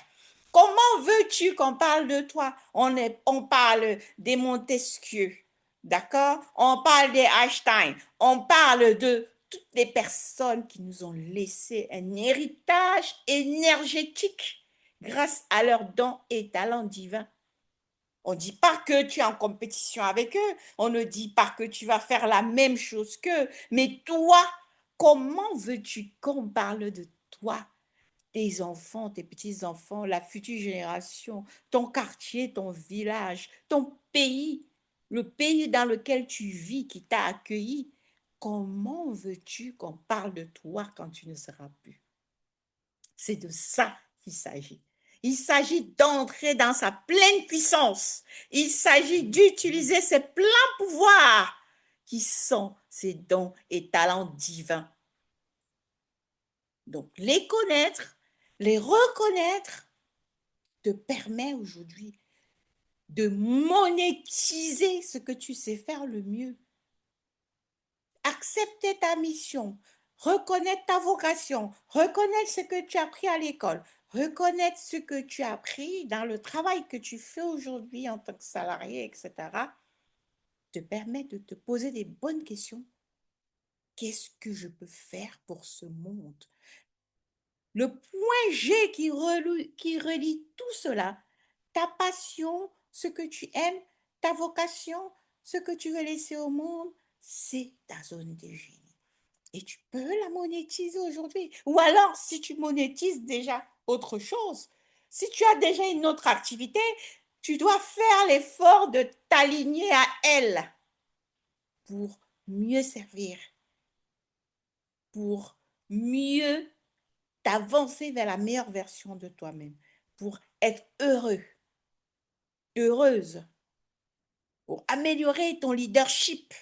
Comment veux-tu qu'on parle de toi? On parle des Montesquieu, d'accord? On parle des Einstein, on parle de toutes les personnes qui nous ont laissé un héritage énergétique grâce à leurs dons et talents divins. On ne dit pas que tu es en compétition avec eux, on ne dit pas que tu vas faire la même chose qu'eux, mais toi, comment veux-tu qu'on parle de toi, tes enfants, tes petits-enfants, la future génération, ton quartier, ton village, ton pays, le pays dans lequel tu vis, qui t'a accueilli? Comment veux-tu qu'on parle de toi quand tu ne seras plus? C'est de ça qu'il s'agit. Il s'agit d'entrer dans sa pleine puissance. Il s'agit d'utiliser ses pleins pouvoirs qui sont ses dons et talents divins. Donc, les connaître, les reconnaître, te permet aujourd'hui de monétiser ce que tu sais faire le mieux. Accepter ta mission, reconnaître ta vocation, reconnaître ce que tu as appris à l'école, reconnaître ce que tu as appris dans le travail que tu fais aujourd'hui en tant que salarié, etc., te permet de te poser des bonnes questions. Qu'est-ce que je peux faire pour ce monde? Le point G qui relie tout cela, ta passion, ce que tu aimes, ta vocation, ce que tu veux laisser au monde, c'est ta zone de génie. Et tu peux la monétiser aujourd'hui. Ou alors, si tu monétises déjà autre chose, si tu as déjà une autre activité, tu dois faire l'effort de t'aligner à elle pour mieux servir, pour mieux t'avancer vers la meilleure version de toi-même, pour être heureux, heureuse, pour améliorer ton leadership,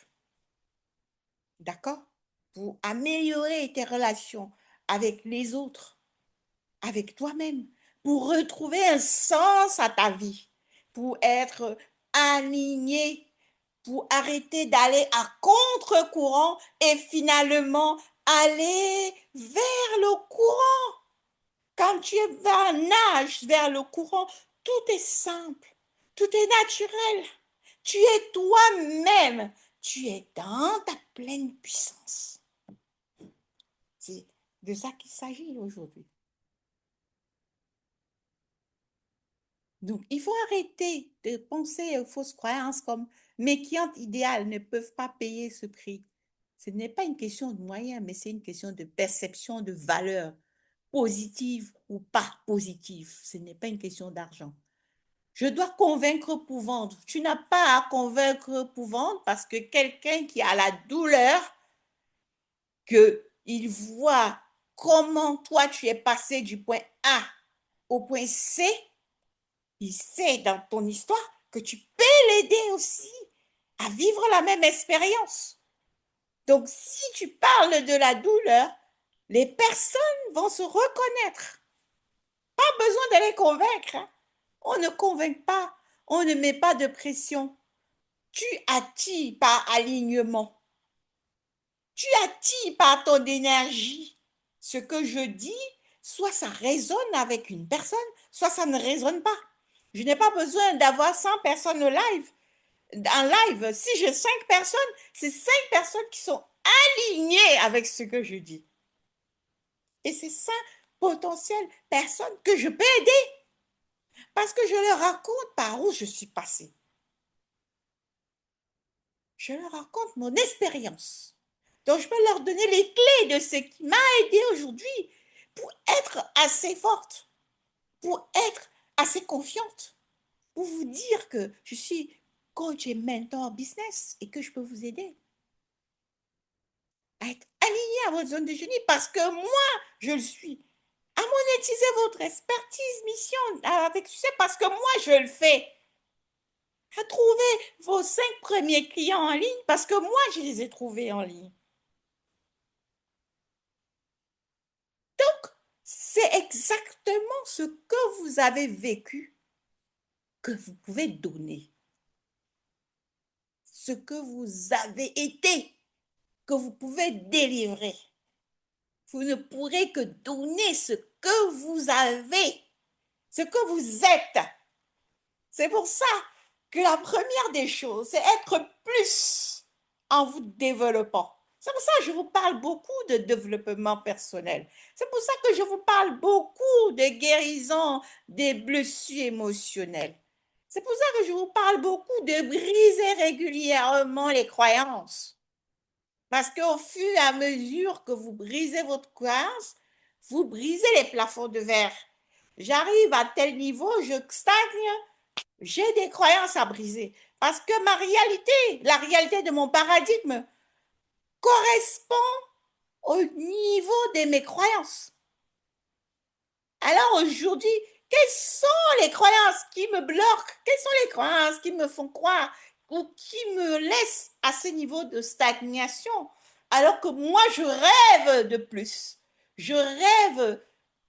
d'accord? Pour améliorer tes relations avec les autres, avec toi-même, pour retrouver un sens à ta vie, pour être aligné, pour arrêter d'aller à contre-courant et finalement aller vers le courant. Quand tu nages vers le courant, tout est simple, tout est naturel. Tu es toi-même, tu es dans ta pleine puissance. C'est de ça qu'il s'agit aujourd'hui. Donc, il faut arrêter de penser aux fausses croyances comme mes clientes idéales ne peuvent pas payer ce prix. Ce n'est pas une question de moyens, mais c'est une question de perception de valeur, positive ou pas positive. Ce n'est pas une question d'argent. Je dois convaincre pour vendre. Tu n'as pas à convaincre pour vendre parce que quelqu'un qui a la douleur, qu'il voit comment toi tu es passé du point A au point C, il sait dans ton histoire que tu peux l'aider aussi à vivre la même expérience. Donc, si tu parles de la douleur, les personnes vont se reconnaître. Pas besoin de les convaincre. Hein. On ne convainc pas. On ne met pas de pression. Tu attires par alignement. Tu attires par ton énergie. Ce que je dis, soit ça résonne avec une personne, soit ça ne résonne pas. Je n'ai pas besoin d'avoir 100 personnes au live. En live, si j'ai 5 personnes, c'est 5 personnes qui sont alignées avec ce que je dis. Et c'est 5 potentielles personnes que je peux aider. Parce que je leur raconte par où je suis passée. Je leur raconte mon expérience. Donc, je peux leur donner les clés de ce qui m'a aidé aujourd'hui pour être assez forte, pour être assez confiante, pour vous dire que je suis coach et mentor business et que je peux vous aider à être aligné à votre zone de génie parce que moi, je le suis. À monétiser votre expertise, mission avec succès parce que moi, je le fais. À trouver vos 5 premiers clients en ligne parce que moi, je les ai trouvés en ligne. Donc, c'est exactement ce que vous avez vécu que vous pouvez donner. Ce que vous avez été, que vous pouvez délivrer. Vous ne pourrez que donner ce que vous avez, ce que vous êtes. C'est pour ça que la première des choses, c'est être plus en vous développant. C'est pour ça que je vous parle beaucoup de développement personnel. C'est pour ça que je vous parle beaucoup de guérison des blessures émotionnelles. C'est pour ça que je vous parle beaucoup de briser régulièrement les croyances. Parce qu'au fur et à mesure que vous brisez votre croyance, vous brisez les plafonds de verre. J'arrive à tel niveau, je stagne, j'ai des croyances à briser. Parce que ma réalité, la réalité de mon paradigme, correspond au niveau de mes croyances. Alors aujourd'hui, quelles sont les croyances qui me bloquent? Quelles sont les croyances qui me font croire ou qui me laissent à ce niveau de stagnation? Alors que moi, je rêve de plus. Je rêve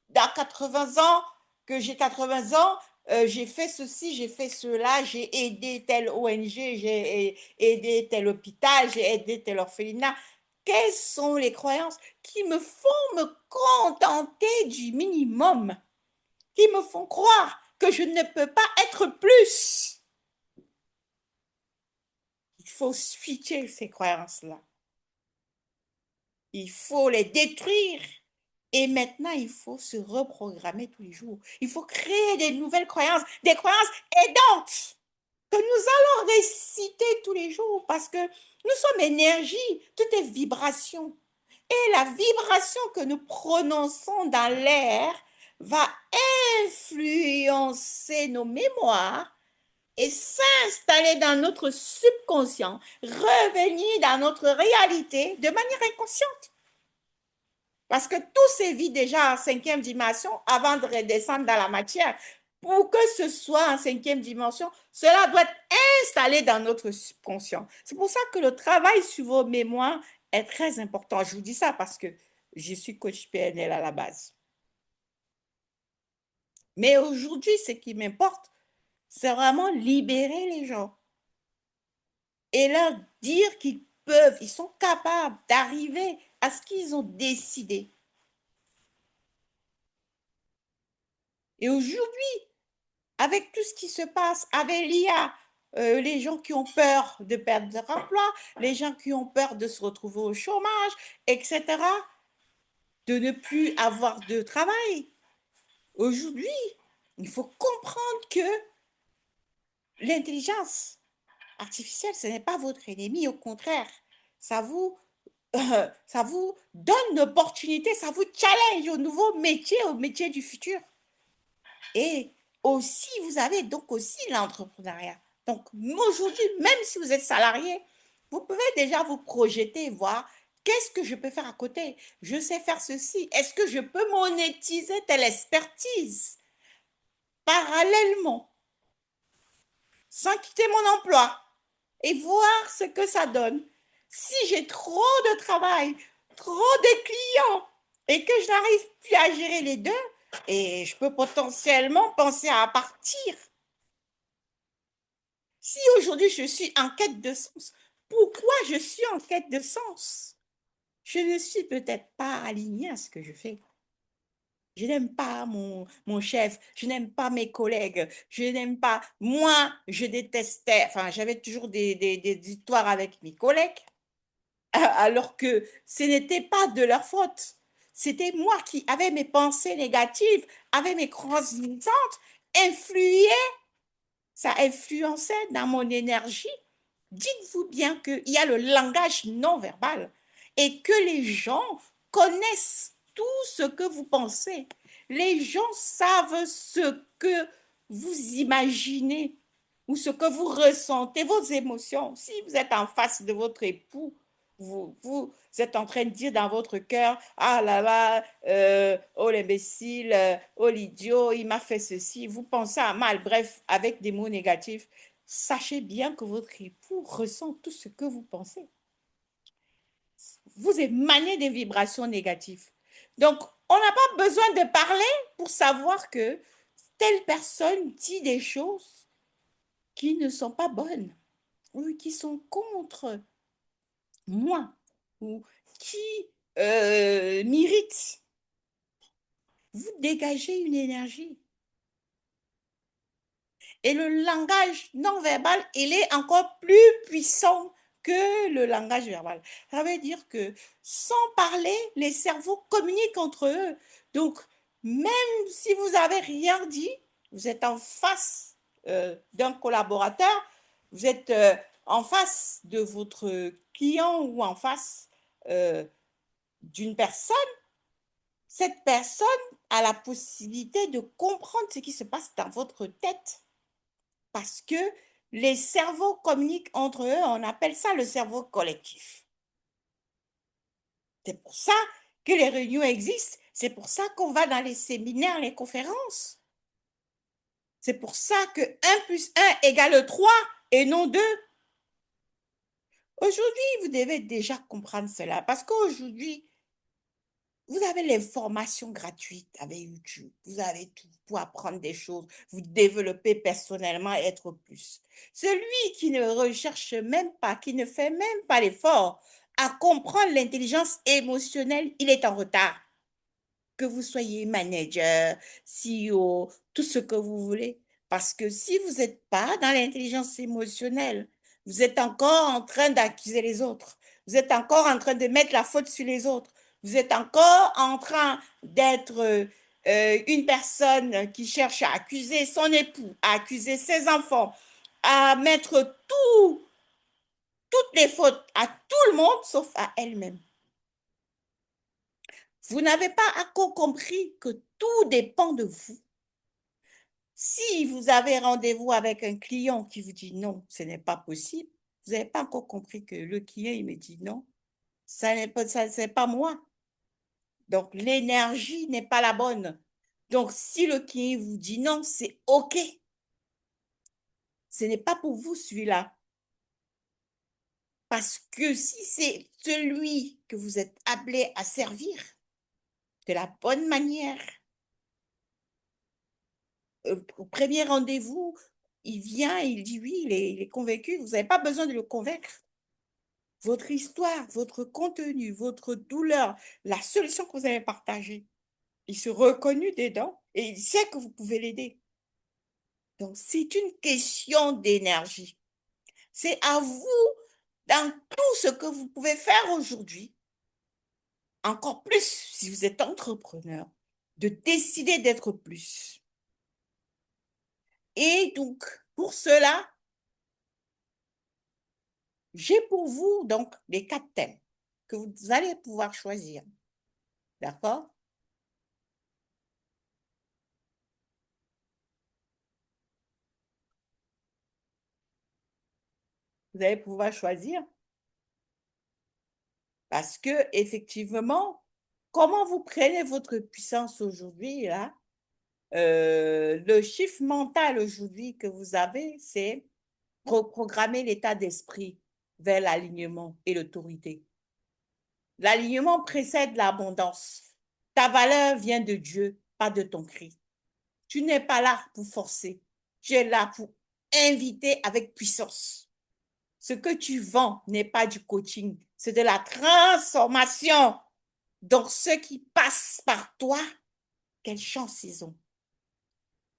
dans 80 ans, que j'ai 80 ans, j'ai fait ceci, j'ai fait cela, j'ai aidé telle ONG, j'ai aidé tel hôpital, j'ai aidé tel orphelinat. Quelles sont les croyances qui me font me contenter du minimum, qui me font croire que je ne peux pas être plus? Il faut switcher ces croyances-là. Il faut les détruire. Et maintenant, il faut se reprogrammer tous les jours. Il faut créer des nouvelles croyances, des croyances aidantes que nous allons réciter tous les jours parce que nous sommes énergie, tout est vibration. Et la vibration que nous prononçons dans l'air va influencer nos mémoires et s'installer dans notre subconscient, revenir dans notre réalité de manière inconsciente. Parce que tout se vit déjà en 5e dimension avant de redescendre dans la matière. Pour que ce soit en 5e dimension, cela doit être installé dans notre subconscient. C'est pour ça que le travail sur vos mémoires est très important. Je vous dis ça parce que je suis coach PNL à la base. Mais aujourd'hui, ce qui m'importe, c'est vraiment libérer les gens et leur dire qu'ils peuvent, ils sont capables d'arriver à ce qu'ils ont décidé. Et aujourd'hui, avec tout ce qui se passe, avec l'IA, les gens qui ont peur de perdre leur emploi, les gens qui ont peur de se retrouver au chômage, etc., de ne plus avoir de travail. Aujourd'hui, il faut comprendre que l'intelligence artificielle, ce n'est pas votre ennemi, au contraire, ça vous, ça vous donne l'opportunité, ça vous challenge au nouveau métier, au métier du futur. Et aussi, vous avez donc aussi l'entrepreneuriat. Donc, aujourd'hui, même si vous êtes salarié, vous pouvez déjà vous projeter et voir qu'est-ce que je peux faire à côté. Je sais faire ceci. Est-ce que je peux monétiser telle expertise parallèlement, sans quitter mon emploi et voir ce que ça donne? Si j'ai trop de travail, trop de clients et que je n'arrive plus à gérer les deux, et je peux potentiellement penser à partir. Si aujourd'hui je suis en quête de sens, pourquoi je suis en quête de sens? Je ne suis peut-être pas alignée à ce que je fais. Je n'aime pas mon chef, je n'aime pas mes collègues, je n'aime pas... Moi, je détestais, enfin, j'avais toujours des histoires avec mes collègues, alors que ce n'était pas de leur faute. C'était moi qui avais mes pensées négatives, avait mes croyances limitantes, influait, ça influençait dans mon énergie. Dites-vous bien qu'il y a le langage non verbal et que les gens connaissent tout ce que vous pensez. Les gens savent ce que vous imaginez ou ce que vous ressentez, vos émotions. Si vous êtes en face de votre époux, vous êtes en train de dire dans votre cœur, ah là là, oh l'imbécile, oh l'idiot, il m'a fait ceci, vous pensez à mal, bref, avec des mots négatifs, sachez bien que votre époux ressent tout ce que vous pensez. Vous émanez des vibrations négatives. Donc, on n'a pas besoin de parler pour savoir que telle personne dit des choses qui ne sont pas bonnes ou qui sont contre moi ou qui m'irritent. Vous dégagez une énergie. Et le langage non verbal, il est encore plus puissant que le langage verbal. Ça veut dire que sans parler, les cerveaux communiquent entre eux. Donc, même si vous n'avez rien dit, vous êtes en face d'un collaborateur, vous êtes en face de votre client ou en face d'une personne, cette personne a la possibilité de comprendre ce qui se passe dans votre tête. Parce que les cerveaux communiquent entre eux, on appelle ça le cerveau collectif. C'est pour ça que les réunions existent, c'est pour ça qu'on va dans les séminaires, les conférences. C'est pour ça que 1 plus 1 égale 3 et non 2. Aujourd'hui, vous devez déjà comprendre cela parce qu'aujourd'hui, vous avez les formations gratuites avec YouTube. Vous avez tout pour apprendre des choses, vous développer personnellement, être plus. Celui qui ne recherche même pas, qui ne fait même pas l'effort à comprendre l'intelligence émotionnelle, il est en retard. Que vous soyez manager, CEO, tout ce que vous voulez. Parce que si vous n'êtes pas dans l'intelligence émotionnelle, vous êtes encore en train d'accuser les autres. Vous êtes encore en train de mettre la faute sur les autres. Vous êtes encore en train d'être une personne qui cherche à accuser son époux, à accuser ses enfants, à mettre toutes les fautes à tout le monde sauf à elle-même. Vous n'avez pas encore compris que tout dépend de vous. Si vous avez rendez-vous avec un client qui vous dit non, ce n'est pas possible, vous n'avez pas encore compris que le client, il me dit non, ça n'est pas moi. Donc, l'énergie n'est pas la bonne. Donc, si le client vous dit non, c'est OK. Ce n'est pas pour vous celui-là. Parce que si c'est celui que vous êtes appelé à servir de la bonne manière, au premier rendez-vous, il vient, il dit oui, il est convaincu, vous n'avez pas besoin de le convaincre. Votre histoire, votre contenu, votre douleur, la solution que vous avez partagée, il se reconnaît dedans et il sait que vous pouvez l'aider. Donc, c'est une question d'énergie. C'est à vous, dans tout ce que vous pouvez faire aujourd'hui, encore plus si vous êtes entrepreneur, de décider d'être plus. Et donc, pour cela, j'ai pour vous donc les 4 thèmes que vous allez pouvoir choisir. D'accord? Vous allez pouvoir choisir parce que effectivement, comment vous prenez votre puissance aujourd'hui, là, le chiffre mental aujourd'hui que vous avez, c'est reprogrammer l'état d'esprit vers l'alignement et l'autorité. L'alignement précède l'abondance. Ta valeur vient de Dieu, pas de ton cri. Tu n'es pas là pour forcer. Tu es là pour inviter avec puissance. Ce que tu vends n'est pas du coaching, c'est de la transformation. Donc, ceux qui passent par toi, quelle chance ils ont.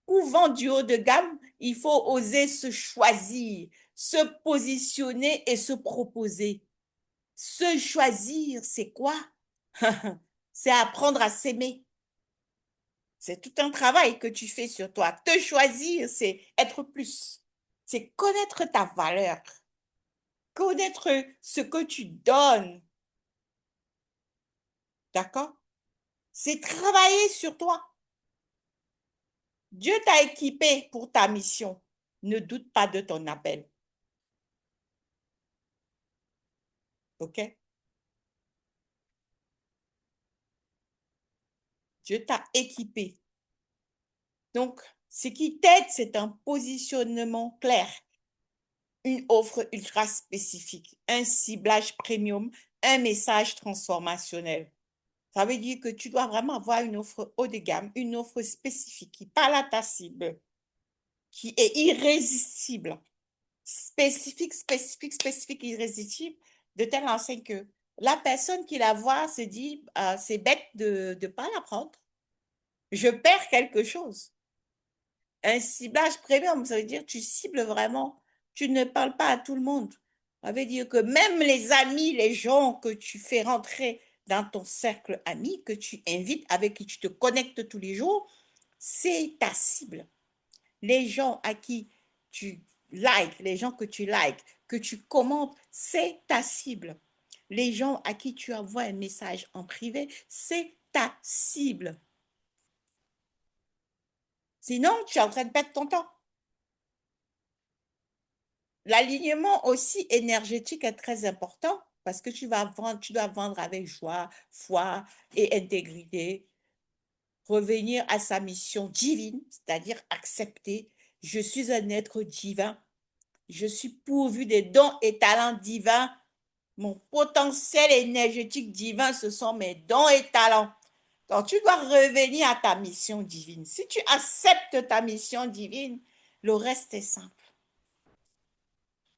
Pour vendre du haut de gamme, il faut oser se choisir, se positionner et se proposer. Se choisir, c'est quoi? C'est apprendre à s'aimer. C'est tout un travail que tu fais sur toi. Te choisir, c'est être plus. C'est connaître ta valeur, connaître ce que tu donnes. D'accord? C'est travailler sur toi. Dieu t'a équipé pour ta mission. Ne doute pas de ton appel. OK? Dieu t'a équipé. Donc, ce qui t'aide, c'est un positionnement clair, une offre ultra spécifique, un ciblage premium, un message transformationnel. Ça veut dire que tu dois vraiment avoir une offre haut de gamme, une offre spécifique qui parle à ta cible, qui est irrésistible, spécifique, spécifique, spécifique, irrésistible, de telle enseigne que la personne qui la voit se dit, c'est bête de ne pas la prendre. Je perds quelque chose. Un ciblage premium, ça veut dire que tu cibles vraiment. Tu ne parles pas à tout le monde. Ça veut dire que même les amis, les gens que tu fais rentrer dans ton cercle ami, que tu invites, avec qui tu te connectes tous les jours, c'est ta cible. Les gens à qui tu likes, les gens que tu likes, que tu commentes, c'est ta cible. Les gens à qui tu envoies un message en privé, c'est ta cible. Sinon, tu es en train de perdre ton temps. L'alignement aussi énergétique est très important parce que tu dois vendre avec joie, foi et intégrité. Revenir à sa mission divine, c'est-à-dire accepter, je suis un être divin, je suis pourvu des dons et talents divins. Mon potentiel énergétique divin, ce sont mes dons et talents. Donc, tu dois revenir à ta mission divine. Si tu acceptes ta mission divine, le reste est simple.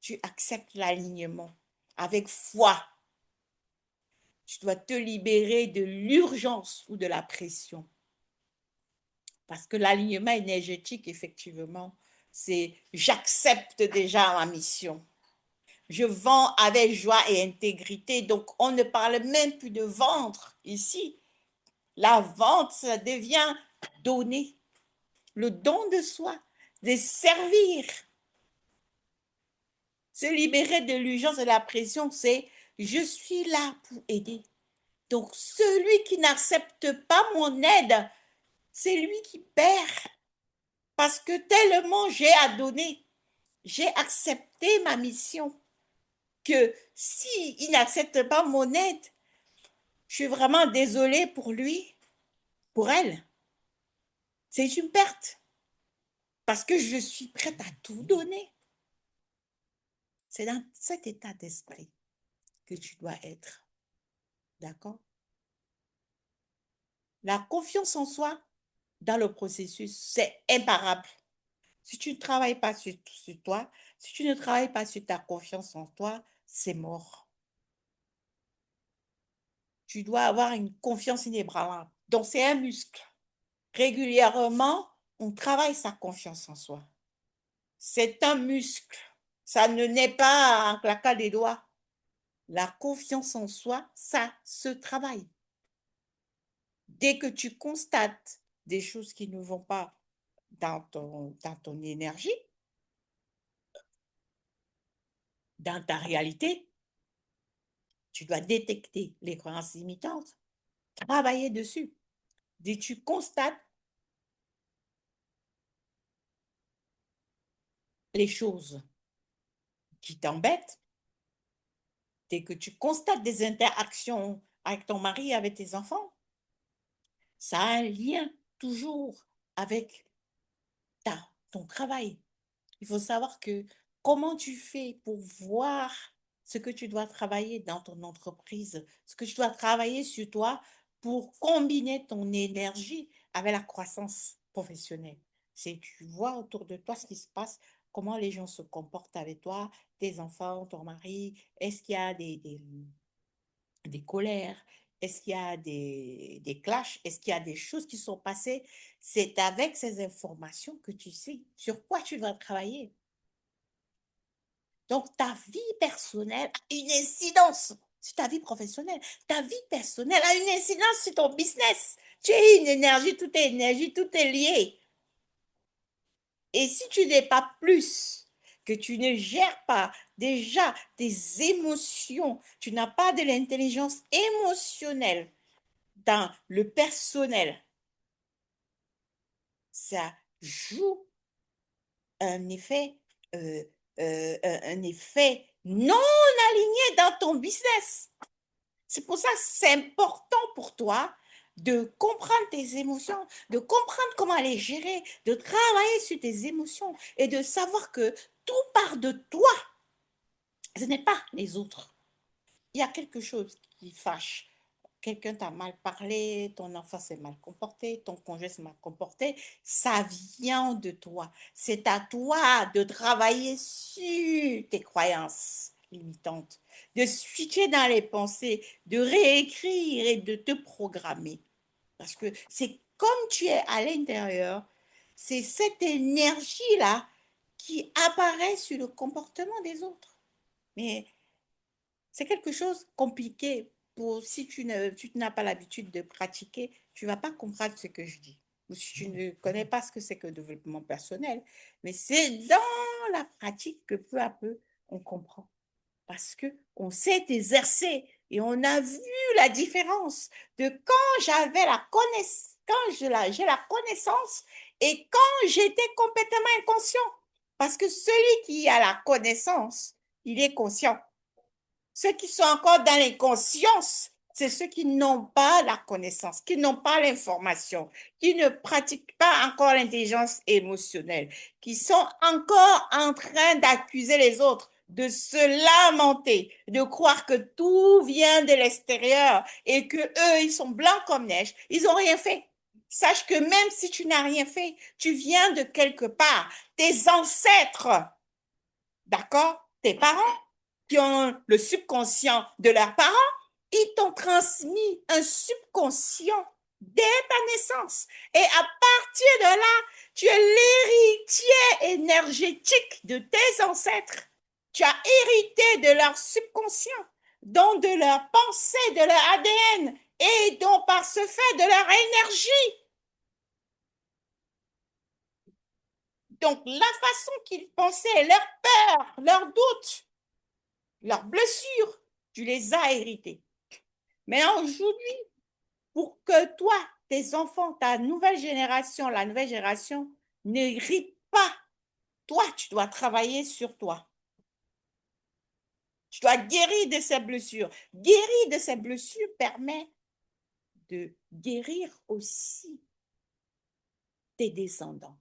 Tu acceptes l'alignement avec foi. Tu dois te libérer de l'urgence ou de la pression. Parce que l'alignement énergétique, effectivement, c'est j'accepte déjà ma mission. Je vends avec joie et intégrité. Donc, on ne parle même plus de vendre ici. La vente, ça devient donner. Le don de soi, de servir. Se libérer de l'urgence et de la pression, c'est je suis là pour aider. Donc, celui qui n'accepte pas mon aide, c'est lui qui perd. Parce que tellement j'ai à donner, j'ai accepté ma mission, que s'il n'accepte pas mon aide, je suis vraiment désolée pour lui, pour elle. C'est une perte. Parce que je suis prête à tout donner. C'est dans cet état d'esprit que tu dois être. D'accord? La confiance en soi dans le processus, c'est imparable. Si tu ne travailles pas sur toi, si tu ne travailles pas sur ta confiance en toi, c'est mort. Tu dois avoir une confiance inébranlable. Donc, c'est un muscle. Régulièrement, on travaille sa confiance en soi. C'est un muscle. Ça ne naît pas en claquant des doigts. La confiance en soi, ça se travaille. Dès que tu constates des choses qui ne vont pas dans ton énergie, dans ta réalité, tu dois détecter les croyances limitantes, travailler dessus. Dès que tu constates les choses qui t'embêtent, dès que tu constates des interactions avec ton mari, avec tes enfants, ça a un lien toujours avec ton travail. Il faut savoir que comment tu fais pour voir ce que tu dois travailler dans ton entreprise, ce que tu dois travailler sur toi pour combiner ton énergie avec la croissance professionnelle. C'est tu vois autour de toi ce qui se passe comment les gens se comportent avec toi, tes enfants, ton mari. Est-ce qu'il y a des colères? Est-ce qu'il y a des clashs? Est-ce qu'il y a des choses qui sont passées? C'est avec ces informations que tu sais sur quoi tu dois travailler. Donc, ta vie personnelle a une incidence sur ta vie professionnelle. Ta vie personnelle a une incidence sur ton business. Tu es une énergie, tout est lié. Et si tu n'es pas plus, que tu ne gères pas déjà tes émotions, tu n'as pas de l'intelligence émotionnelle dans le personnel, ça joue un effet, euh, un effet non aligné dans ton business. C'est pour ça que c'est important pour toi de comprendre tes émotions, de comprendre comment les gérer, de travailler sur tes émotions et de savoir que tout part de toi. Ce n'est pas les autres. Il y a quelque chose qui fâche. Quelqu'un t'a mal parlé, ton enfant s'est mal comporté, ton conjoint s'est mal comporté, ça vient de toi. C'est à toi de travailler sur tes croyances limitantes, de switcher dans les pensées, de réécrire et de te programmer. Parce que c'est comme tu es à l'intérieur, c'est cette énergie-là qui apparaît sur le comportement des autres. Mais c'est quelque chose de compliqué pour si tu n'as pas l'habitude de pratiquer, tu ne vas pas comprendre ce que je dis. Ou si tu ne connais pas ce que c'est que le développement personnel, mais c'est dans la pratique que peu à peu on comprend. Parce que on s'est exercé et on a vu la différence de quand j'avais la connaissance, j'ai la connaissance et quand j'étais complètement inconscient. Parce que celui qui a la connaissance, il est conscient. Ceux qui sont encore dans l'inconscience, c'est ceux qui n'ont pas la connaissance, qui n'ont pas l'information, qui ne pratiquent pas encore l'intelligence émotionnelle, qui sont encore en train d'accuser les autres, de se lamenter, de croire que tout vient de l'extérieur et que eux, ils sont blancs comme neige, ils n'ont rien fait. Sache que même si tu n'as rien fait, tu viens de quelque part. Tes ancêtres, d'accord? Tes parents qui ont le subconscient de leurs parents, ils t'ont transmis un subconscient dès ta naissance. Et à partir de là, tu es l'héritier énergétique de tes ancêtres. Tu as hérité de leur subconscient, donc de leur pensée, de leur ADN, et donc par ce fait de leur énergie. Donc la façon qu'ils pensaient, leurs peurs, leurs doutes, leurs blessures, tu les as héritées. Mais aujourd'hui, pour que toi, tes enfants, ta nouvelle génération, la nouvelle génération, n'hérite pas, toi, tu dois travailler sur toi. Tu dois guérir de ces blessures. Guérir de ces blessures permet de guérir aussi tes descendants.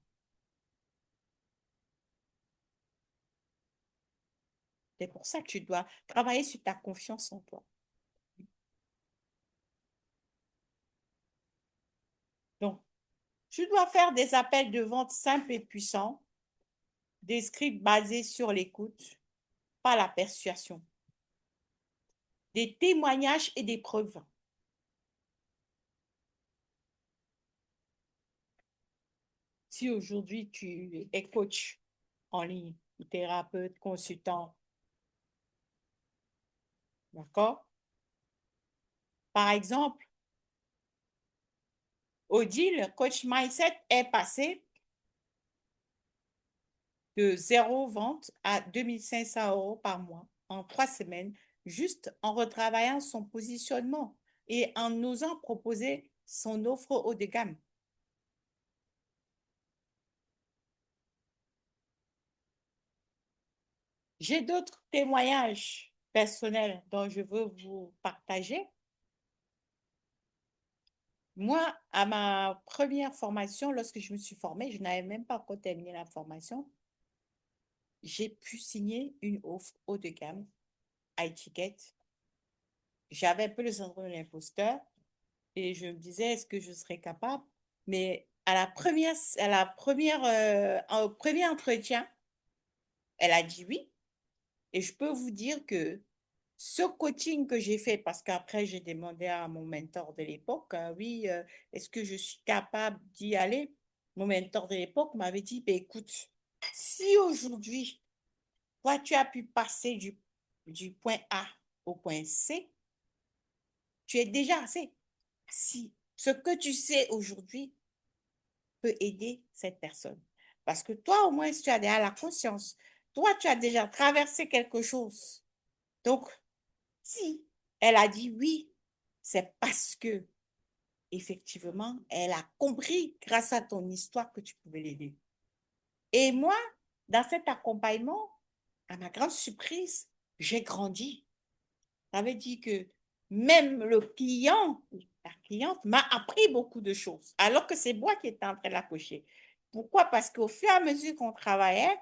C'est pour ça que tu dois travailler sur ta confiance en toi. Donc, tu dois faire des appels de vente simples et puissants, des scripts basés sur l'écoute, pas la persuasion, des témoignages et des preuves. Si aujourd'hui tu es coach en ligne, thérapeute, consultant, d'accord? Par exemple, Odile, coach mindset, est passé de zéro vente à 2 500 € par mois en 3 semaines, juste en retravaillant son positionnement et en osant proposer son offre haut de gamme. J'ai d'autres témoignages personnels dont je veux vous partager. Moi, à ma première formation, lorsque je me suis formée, je n'avais même pas encore terminé la formation, j'ai pu signer une offre haut de gamme à étiquette. J'avais un peu le syndrome de l'imposteur et je me disais, est-ce que je serais capable? Mais au premier entretien, Elle a dit oui. Et je peux vous dire que ce coaching que j'ai fait, parce qu'après, j'ai demandé à mon mentor de l'époque, oui, est-ce que je suis capable d'y aller? Mon mentor de l'époque m'avait dit, ben, écoute, si aujourd'hui, toi, tu as pu passer du point A au point C, tu es déjà assez. Si ce que tu sais aujourd'hui peut aider cette personne. Parce que toi, au moins, si tu as déjà la conscience, toi, tu as déjà traversé quelque chose. Donc, si elle a dit oui, c'est parce que, effectivement, elle a compris grâce à ton histoire que tu pouvais l'aider. Et moi, dans cet accompagnement, à ma grande surprise, j'ai grandi. Ça veut dire que même le client, la cliente m'a appris beaucoup de choses, alors que c'est moi qui étais en train de la cocher. Pourquoi? Parce qu'au fur et à mesure qu'on travaillait,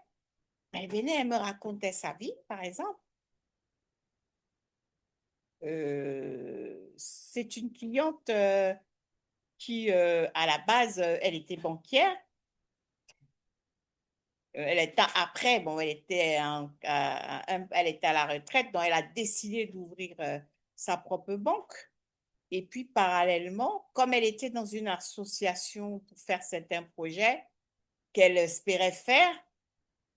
elle venait, elle me racontait sa vie, par exemple. C'est une cliente qui, à la base, elle était banquière. Elle était après, bon, elle était à la retraite, donc elle a décidé d'ouvrir sa propre banque. Et puis, parallèlement, comme elle était dans une association pour faire certains projets qu'elle espérait faire,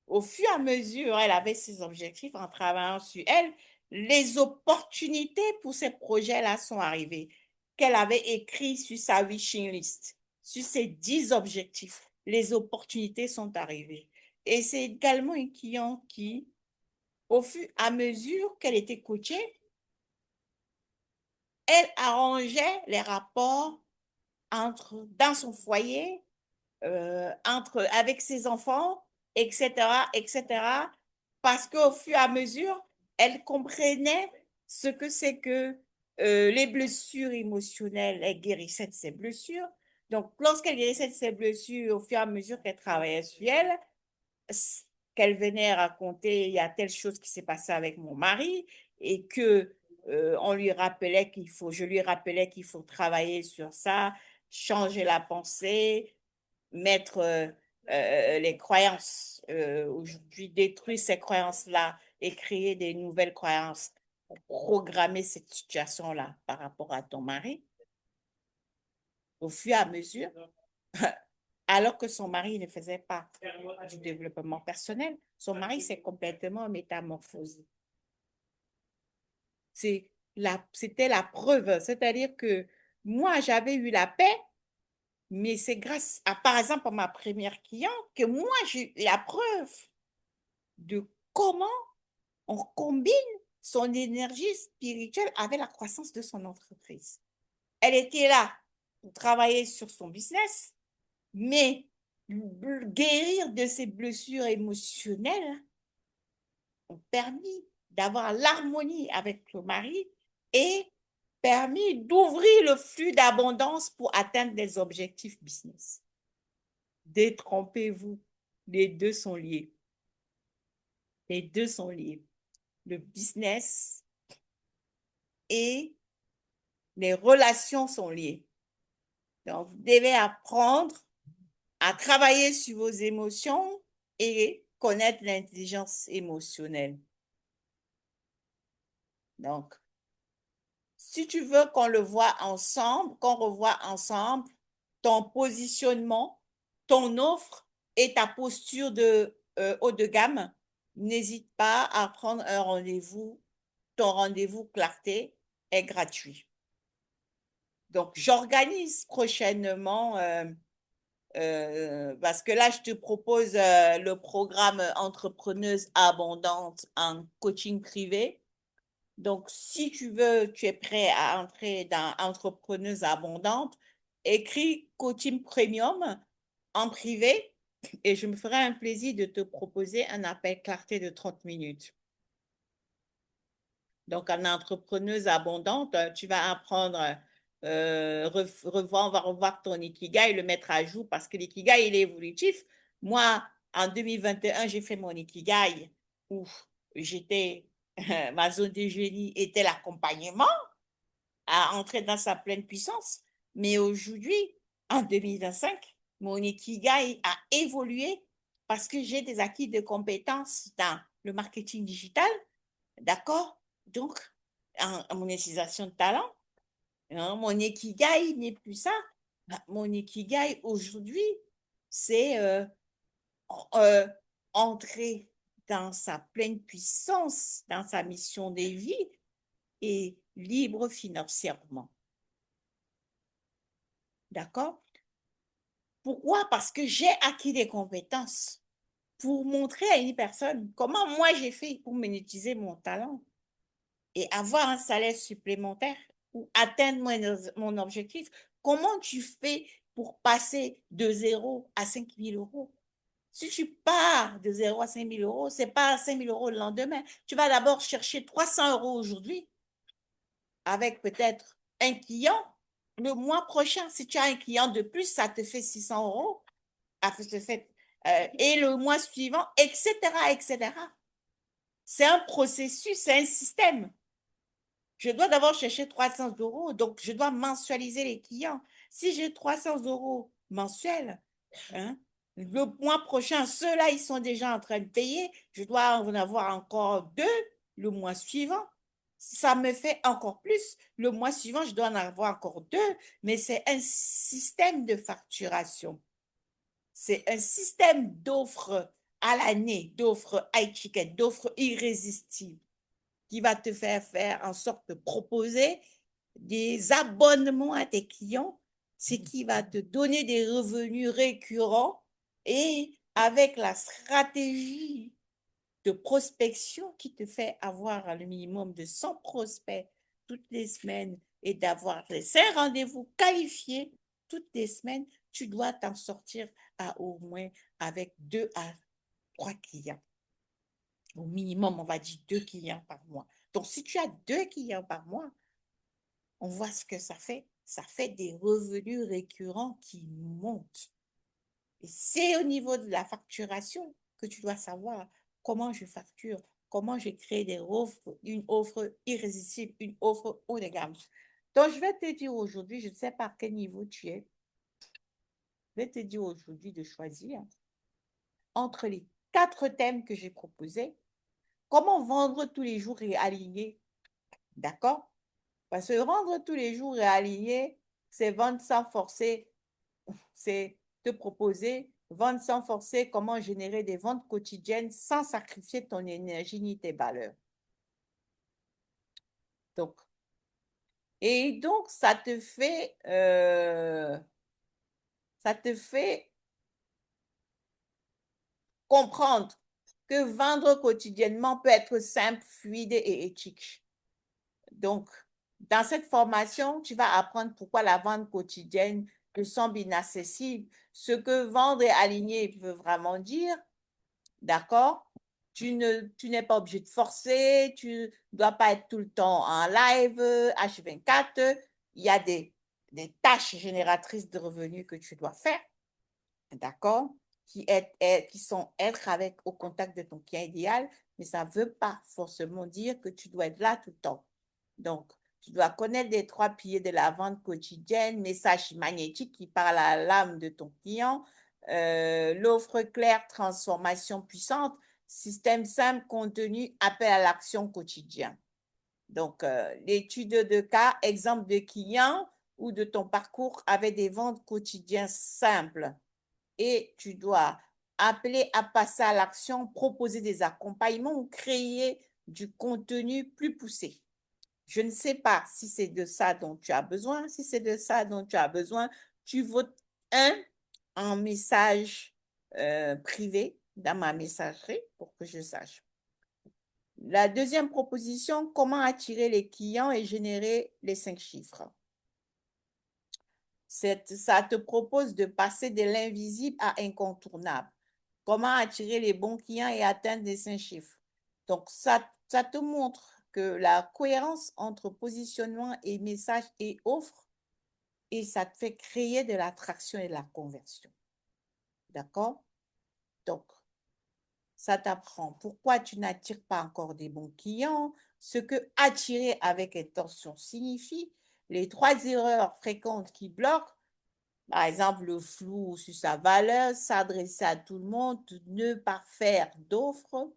au fur et à mesure, elle avait ses objectifs en travaillant sur elle, les opportunités pour ces projets-là sont arrivées, qu'elle avait écrit sur sa wishing list, sur ses 10 objectifs. Les opportunités sont arrivées. Et c'est également une cliente qui, au fur et à mesure qu'elle était coachée, elle arrangeait les rapports dans son foyer, avec ses enfants, etc., etc., parce qu'au fur et à mesure, elle comprenait ce que c'est que les blessures émotionnelles, elle guérissait de ses blessures. Donc, lorsqu'elle guérissait de ses blessures, au fur et à mesure qu'elle travaillait sur elle, qu'elle venait raconter, il y a telle chose qui s'est passée avec mon mari, et que on lui rappelait je lui rappelais qu'il faut travailler sur ça, changer la pensée, mettre les croyances aujourd'hui, détruire ces croyances-là et créer des nouvelles croyances pour programmer cette situation-là par rapport à ton mari, au fur et à mesure, alors que son mari ne faisait pas du développement personnel, son mari s'est complètement métamorphosé. C'était la preuve, c'est-à-dire que moi, j'avais eu la paix, mais c'est grâce à, par exemple, à ma première cliente que moi, j'ai eu la preuve de comment on combine son énergie spirituelle avec la croissance de son entreprise. Elle était là pour travailler sur son business, mais guérir de ses blessures émotionnelles ont permis d'avoir l'harmonie avec le mari et permis d'ouvrir le flux d'abondance pour atteindre des objectifs business. Détrompez-vous, les deux sont liés. Les deux sont liés. Le business et les relations sont liées. Donc, vous devez apprendre à travailler sur vos émotions et connaître l'intelligence émotionnelle. Donc, si tu veux qu'on le voit ensemble, qu'on revoie ensemble ton positionnement, ton offre et ta posture de haut de gamme, n'hésite pas à prendre un rendez-vous. Ton rendez-vous clarté est gratuit. Donc, j'organise prochainement, parce que là, je te propose le programme Entrepreneuse abondante en coaching privé. Donc, si tu veux, tu es prêt à entrer dans Entrepreneuse abondante, écris coaching premium en privé et je me ferai un plaisir de te proposer un appel clarté de 30 minutes. Donc, en entrepreneuse abondante, tu vas apprendre, on va revoir ton Ikigai, le mettre à jour parce que l'Ikigai, il est évolutif. Moi, en 2021, j'ai fait mon Ikigai où j'étais, ma zone de génie était l'accompagnement à entrer dans sa pleine puissance. Mais aujourd'hui, en 2025, mon Ikigai a évolué parce que j'ai des acquis de compétences dans le marketing digital, d'accord? Donc, en monétisation de talent, hein, mon ikigai n'est plus ça. Mon ikigai aujourd'hui, c'est entrer dans sa pleine puissance, dans sa mission de vie et libre financièrement. D'accord? Pourquoi? Parce que j'ai acquis des compétences pour montrer à une personne comment moi j'ai fait pour monétiser mon talent et avoir un salaire supplémentaire ou atteindre mon objectif. Comment tu fais pour passer de 0 à 5 000 euros? Si tu pars de 0 à 5 000 euros, ce n'est pas 5 000 euros le lendemain. Tu vas d'abord chercher 300 euros aujourd'hui avec peut-être un client. Le mois prochain, si tu as un client de plus, ça te fait 600 euros. Et le mois suivant, etc., etc. C'est un processus, c'est un système. Je dois d'abord chercher 300 euros, donc je dois mensualiser les clients. Si j'ai 300 euros mensuels, hein, le mois prochain, ceux-là, ils sont déjà en train de payer. Je dois en avoir encore 2 le mois suivant. Ça me fait encore plus. Le mois suivant, je dois en avoir encore 2, mais c'est un système de facturation. C'est un système d'offres à l'année, d'offres high ticket, d'offres irrésistibles qui va te faire en sorte de proposer des abonnements à tes clients, ce qui va te donner des revenus récurrents et avec la stratégie de prospection qui te fait avoir le minimum de 100 prospects toutes les semaines et d'avoir les 5 rendez-vous qualifiés toutes les semaines, tu dois t'en sortir à au moins avec 2 à 3 clients. Au minimum, on va dire 2 clients par mois. Donc, si tu as 2 clients par mois, on voit ce que ça fait. Ça fait des revenus récurrents qui montent. Et c'est au niveau de la facturation que tu dois savoir comment je facture, comment je crée des offres, une offre irrésistible, une offre haut de gamme. Donc, je vais te dire aujourd'hui, je ne sais pas à quel niveau tu es, je vais te dire aujourd'hui de choisir entre les 4 thèmes que j'ai proposés, comment vendre tous les jours et aligner. D'accord? Parce que vendre tous les jours et aligner, c'est vendre sans forcer, c'est te proposer, vendre sans forcer comment générer des ventes quotidiennes sans sacrifier ton énergie ni tes valeurs. Donc, et donc, ça te fait comprendre que vendre quotidiennement peut être simple, fluide et éthique. Donc, dans cette formation, tu vas apprendre pourquoi la vente quotidienne te semble inaccessible, ce que vendre et aligner veut vraiment dire, d'accord? Tu n'es pas obligé de forcer, tu ne dois pas être tout le temps en live, H24. Il y a des tâches génératrices de revenus que tu dois faire, d'accord? Qui sont être au contact de ton client idéal, mais ça ne veut pas forcément dire que tu dois être là tout le temps. Donc, tu dois connaître les 3 piliers de la vente quotidienne, message magnétique qui parle à l'âme de ton client, l'offre claire, transformation puissante, système simple, contenu, appel à l'action quotidien. Donc, l'étude de cas, exemple de client ou de ton parcours avec des ventes quotidiennes simples. Et tu dois appeler à passer à l'action, proposer des accompagnements ou créer du contenu plus poussé. Je ne sais pas si c'est de ça dont tu as besoin. Si c'est de ça dont tu as besoin, tu votes 1 en message privé dans ma messagerie pour que je sache. La deuxième proposition, comment attirer les clients et générer les 5 chiffres. Ça te propose de passer de l'invisible à incontournable. Comment attirer les bons clients et atteindre les 5 chiffres. Donc, ça te montre que la cohérence entre positionnement et message et offre, et ça te fait créer de l'attraction et de la conversion. D'accord? Donc, ça t'apprend pourquoi tu n'attires pas encore des bons clients, ce que attirer avec intention signifie, les 3 erreurs fréquentes qui bloquent. Par exemple, le flou sur sa valeur, s'adresser à tout le monde, ne pas faire d'offres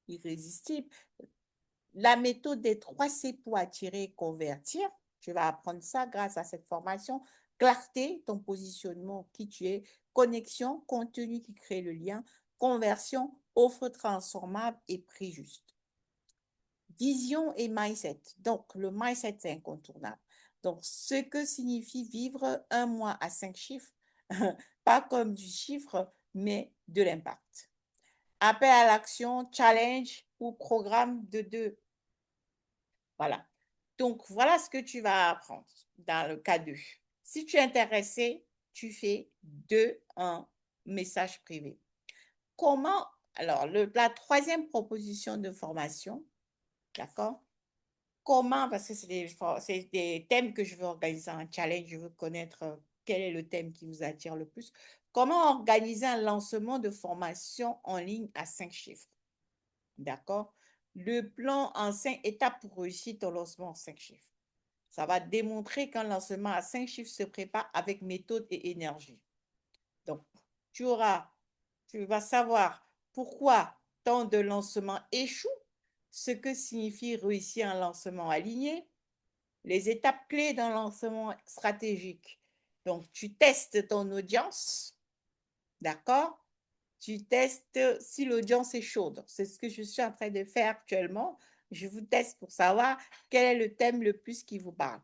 irrésistibles. La méthode des 3 C pour attirer et convertir, tu vas apprendre ça grâce à cette formation. Clarté, ton positionnement, qui tu es, connexion, contenu qui crée le lien, conversion, offre transformable et prix juste. Vision et mindset. Donc, le mindset, c'est incontournable. Donc, ce que signifie vivre un mois à 5 chiffres, pas comme du chiffre, mais de l'impact. Appel à l'action, challenge ou programme de 2. Voilà. Donc, voilà ce que tu vas apprendre dans le cas 2. Si tu es intéressé, tu fais 2 un message privé. Comment, alors, la troisième proposition de formation, d'accord? Comment, parce que c'est des thèmes que je veux organiser un challenge, je veux connaître quel est le thème qui vous attire le plus. Comment organiser un lancement de formation en ligne à 5 chiffres? D'accord? Le plan en 5 étapes pour réussir ton lancement en 5 chiffres. Ça va démontrer qu'un lancement à 5 chiffres se prépare avec méthode et énergie. Donc, tu vas savoir pourquoi tant de lancements échouent, ce que signifie réussir un lancement aligné, les étapes clés d'un lancement stratégique. Donc, tu testes ton audience, d'accord? Tu testes si l'audience est chaude. C'est ce que je suis en train de faire actuellement. Je vous teste pour savoir quel est le thème le plus qui vous parle.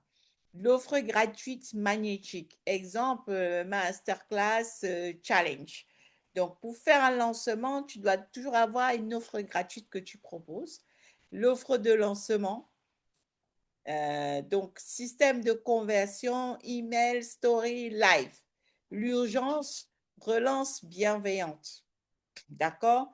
L'offre gratuite magnétique. Exemple, masterclass challenge. Donc, pour faire un lancement, tu dois toujours avoir une offre gratuite que tu proposes. L'offre de lancement. Donc, système de conversion, email, story, live. L'urgence, relance bienveillante. D'accord?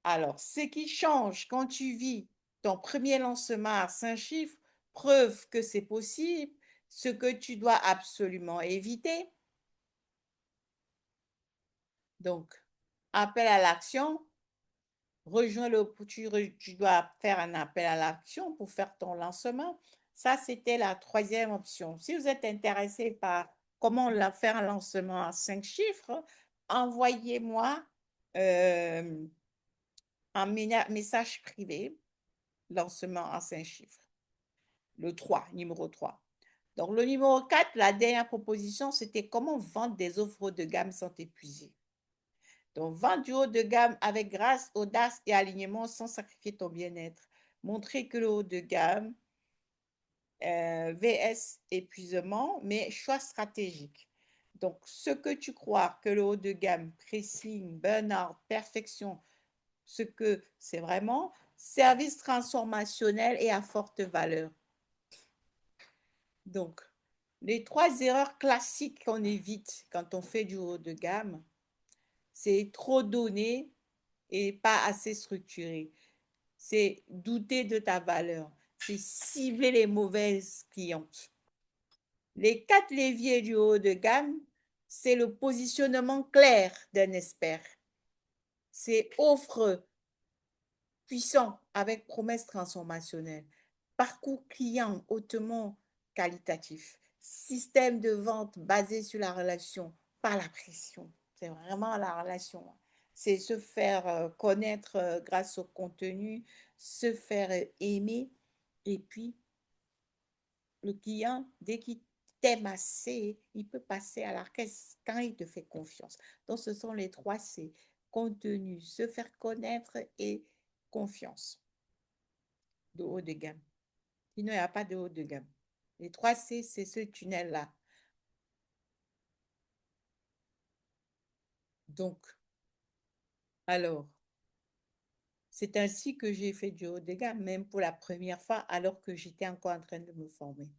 Alors, ce qui change quand tu vis ton premier lancement à 5 chiffres, preuve que c'est possible, ce que tu dois absolument éviter. Donc, appel à l'action, tu dois faire un appel à l'action pour faire ton lancement. Ça, c'était la troisième option. Si vous êtes intéressé par comment faire un lancement à 5 chiffres, envoyez-moi un message privé, lancement à 5 chiffres. Le 3, numéro 3. Donc, le numéro 4, la dernière proposition, c'était comment vendre des offres de gamme sans t'épuiser. Donc, vendre du haut de gamme avec grâce, audace et alignement sans sacrifier ton bien-être. Montrer que le haut de gamme, VS épuisement, mais choix stratégique. Donc, ce que tu crois que le haut de gamme, pressing, burn-out, perfection, ce que c'est vraiment, service transformationnel et à forte valeur. Donc, les 3 erreurs classiques qu'on évite quand on fait du haut de gamme, c'est trop donner et pas assez structuré. C'est douter de ta valeur. C'est cibler les mauvaises clientes. Les 4 leviers du haut de gamme, c'est le positionnement clair d'un expert. C'est offre puissant avec promesse transformationnelle, parcours client hautement qualitatif, système de vente basé sur la relation, pas la pression. C'est vraiment la relation. C'est se faire connaître grâce au contenu, se faire aimer. Et puis, le client, dès qu'il t'aime assez, il peut passer à la caisse quand il te fait confiance. Donc, ce sont les 3 C. Contenu, se faire connaître et confiance de haut de gamme. Sinon, il n'y a pas de haut de gamme. Les 3 C, c'est ce tunnel-là. Donc, alors, c'est ainsi que j'ai fait du haut de gamme, même pour la première fois, alors que j'étais encore en train de me former.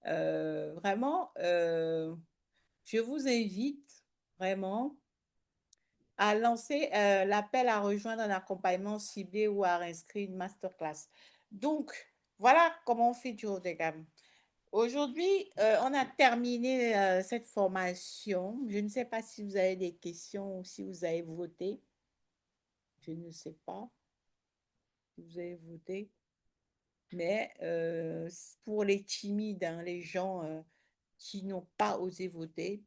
Vraiment, je vous invite vraiment à lancer l'appel à rejoindre un accompagnement ciblé ou à inscrire une masterclass. Donc, voilà comment on fait du haut de gamme. Aujourd'hui, on a terminé cette formation. Je ne sais pas si vous avez des questions ou si vous avez voté. Je ne sais pas si vous avez voté. Mais pour les timides, hein, les gens qui n'ont pas osé voter,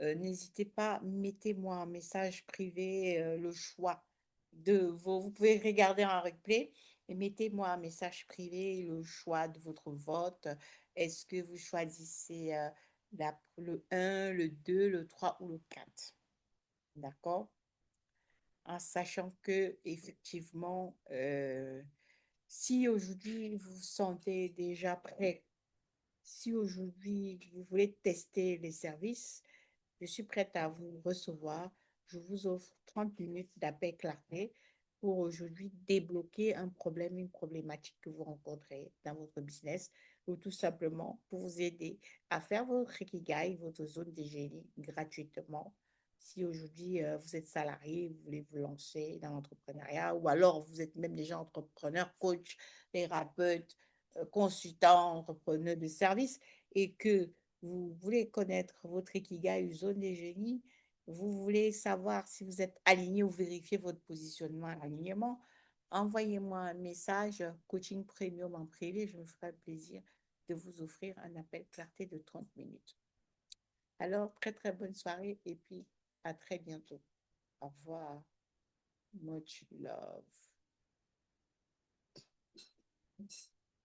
n'hésitez pas, mettez-moi un message privé, le choix de vos. Vous pouvez regarder un replay et mettez-moi un message privé, le choix de votre vote. Est-ce que vous choisissez le un, le 2, le 3 ou le 4? D'accord? En sachant que, effectivement, si aujourd'hui vous vous sentez déjà prêt, si aujourd'hui vous voulez tester les services, je suis prête à vous recevoir. Je vous offre 30 minutes d'appel clarté pour aujourd'hui débloquer un problème, une problématique que vous rencontrez dans votre business ou tout simplement pour vous aider à faire votre Ikigai, votre zone de génie gratuitement. Si aujourd'hui vous êtes salarié, vous voulez vous lancer dans l'entrepreneuriat ou alors vous êtes même déjà entrepreneur, coach, thérapeute, consultant, entrepreneur de service et que vous voulez connaître votre Ikigai, zone des génies, vous voulez savoir si vous êtes aligné ou vérifier votre positionnement à l'alignement, envoyez-moi un message coaching premium en privé. Je me ferai plaisir de vous offrir un appel clarté de 30 minutes. Alors, très très bonne soirée et puis à très bientôt. Au revoir. Much love.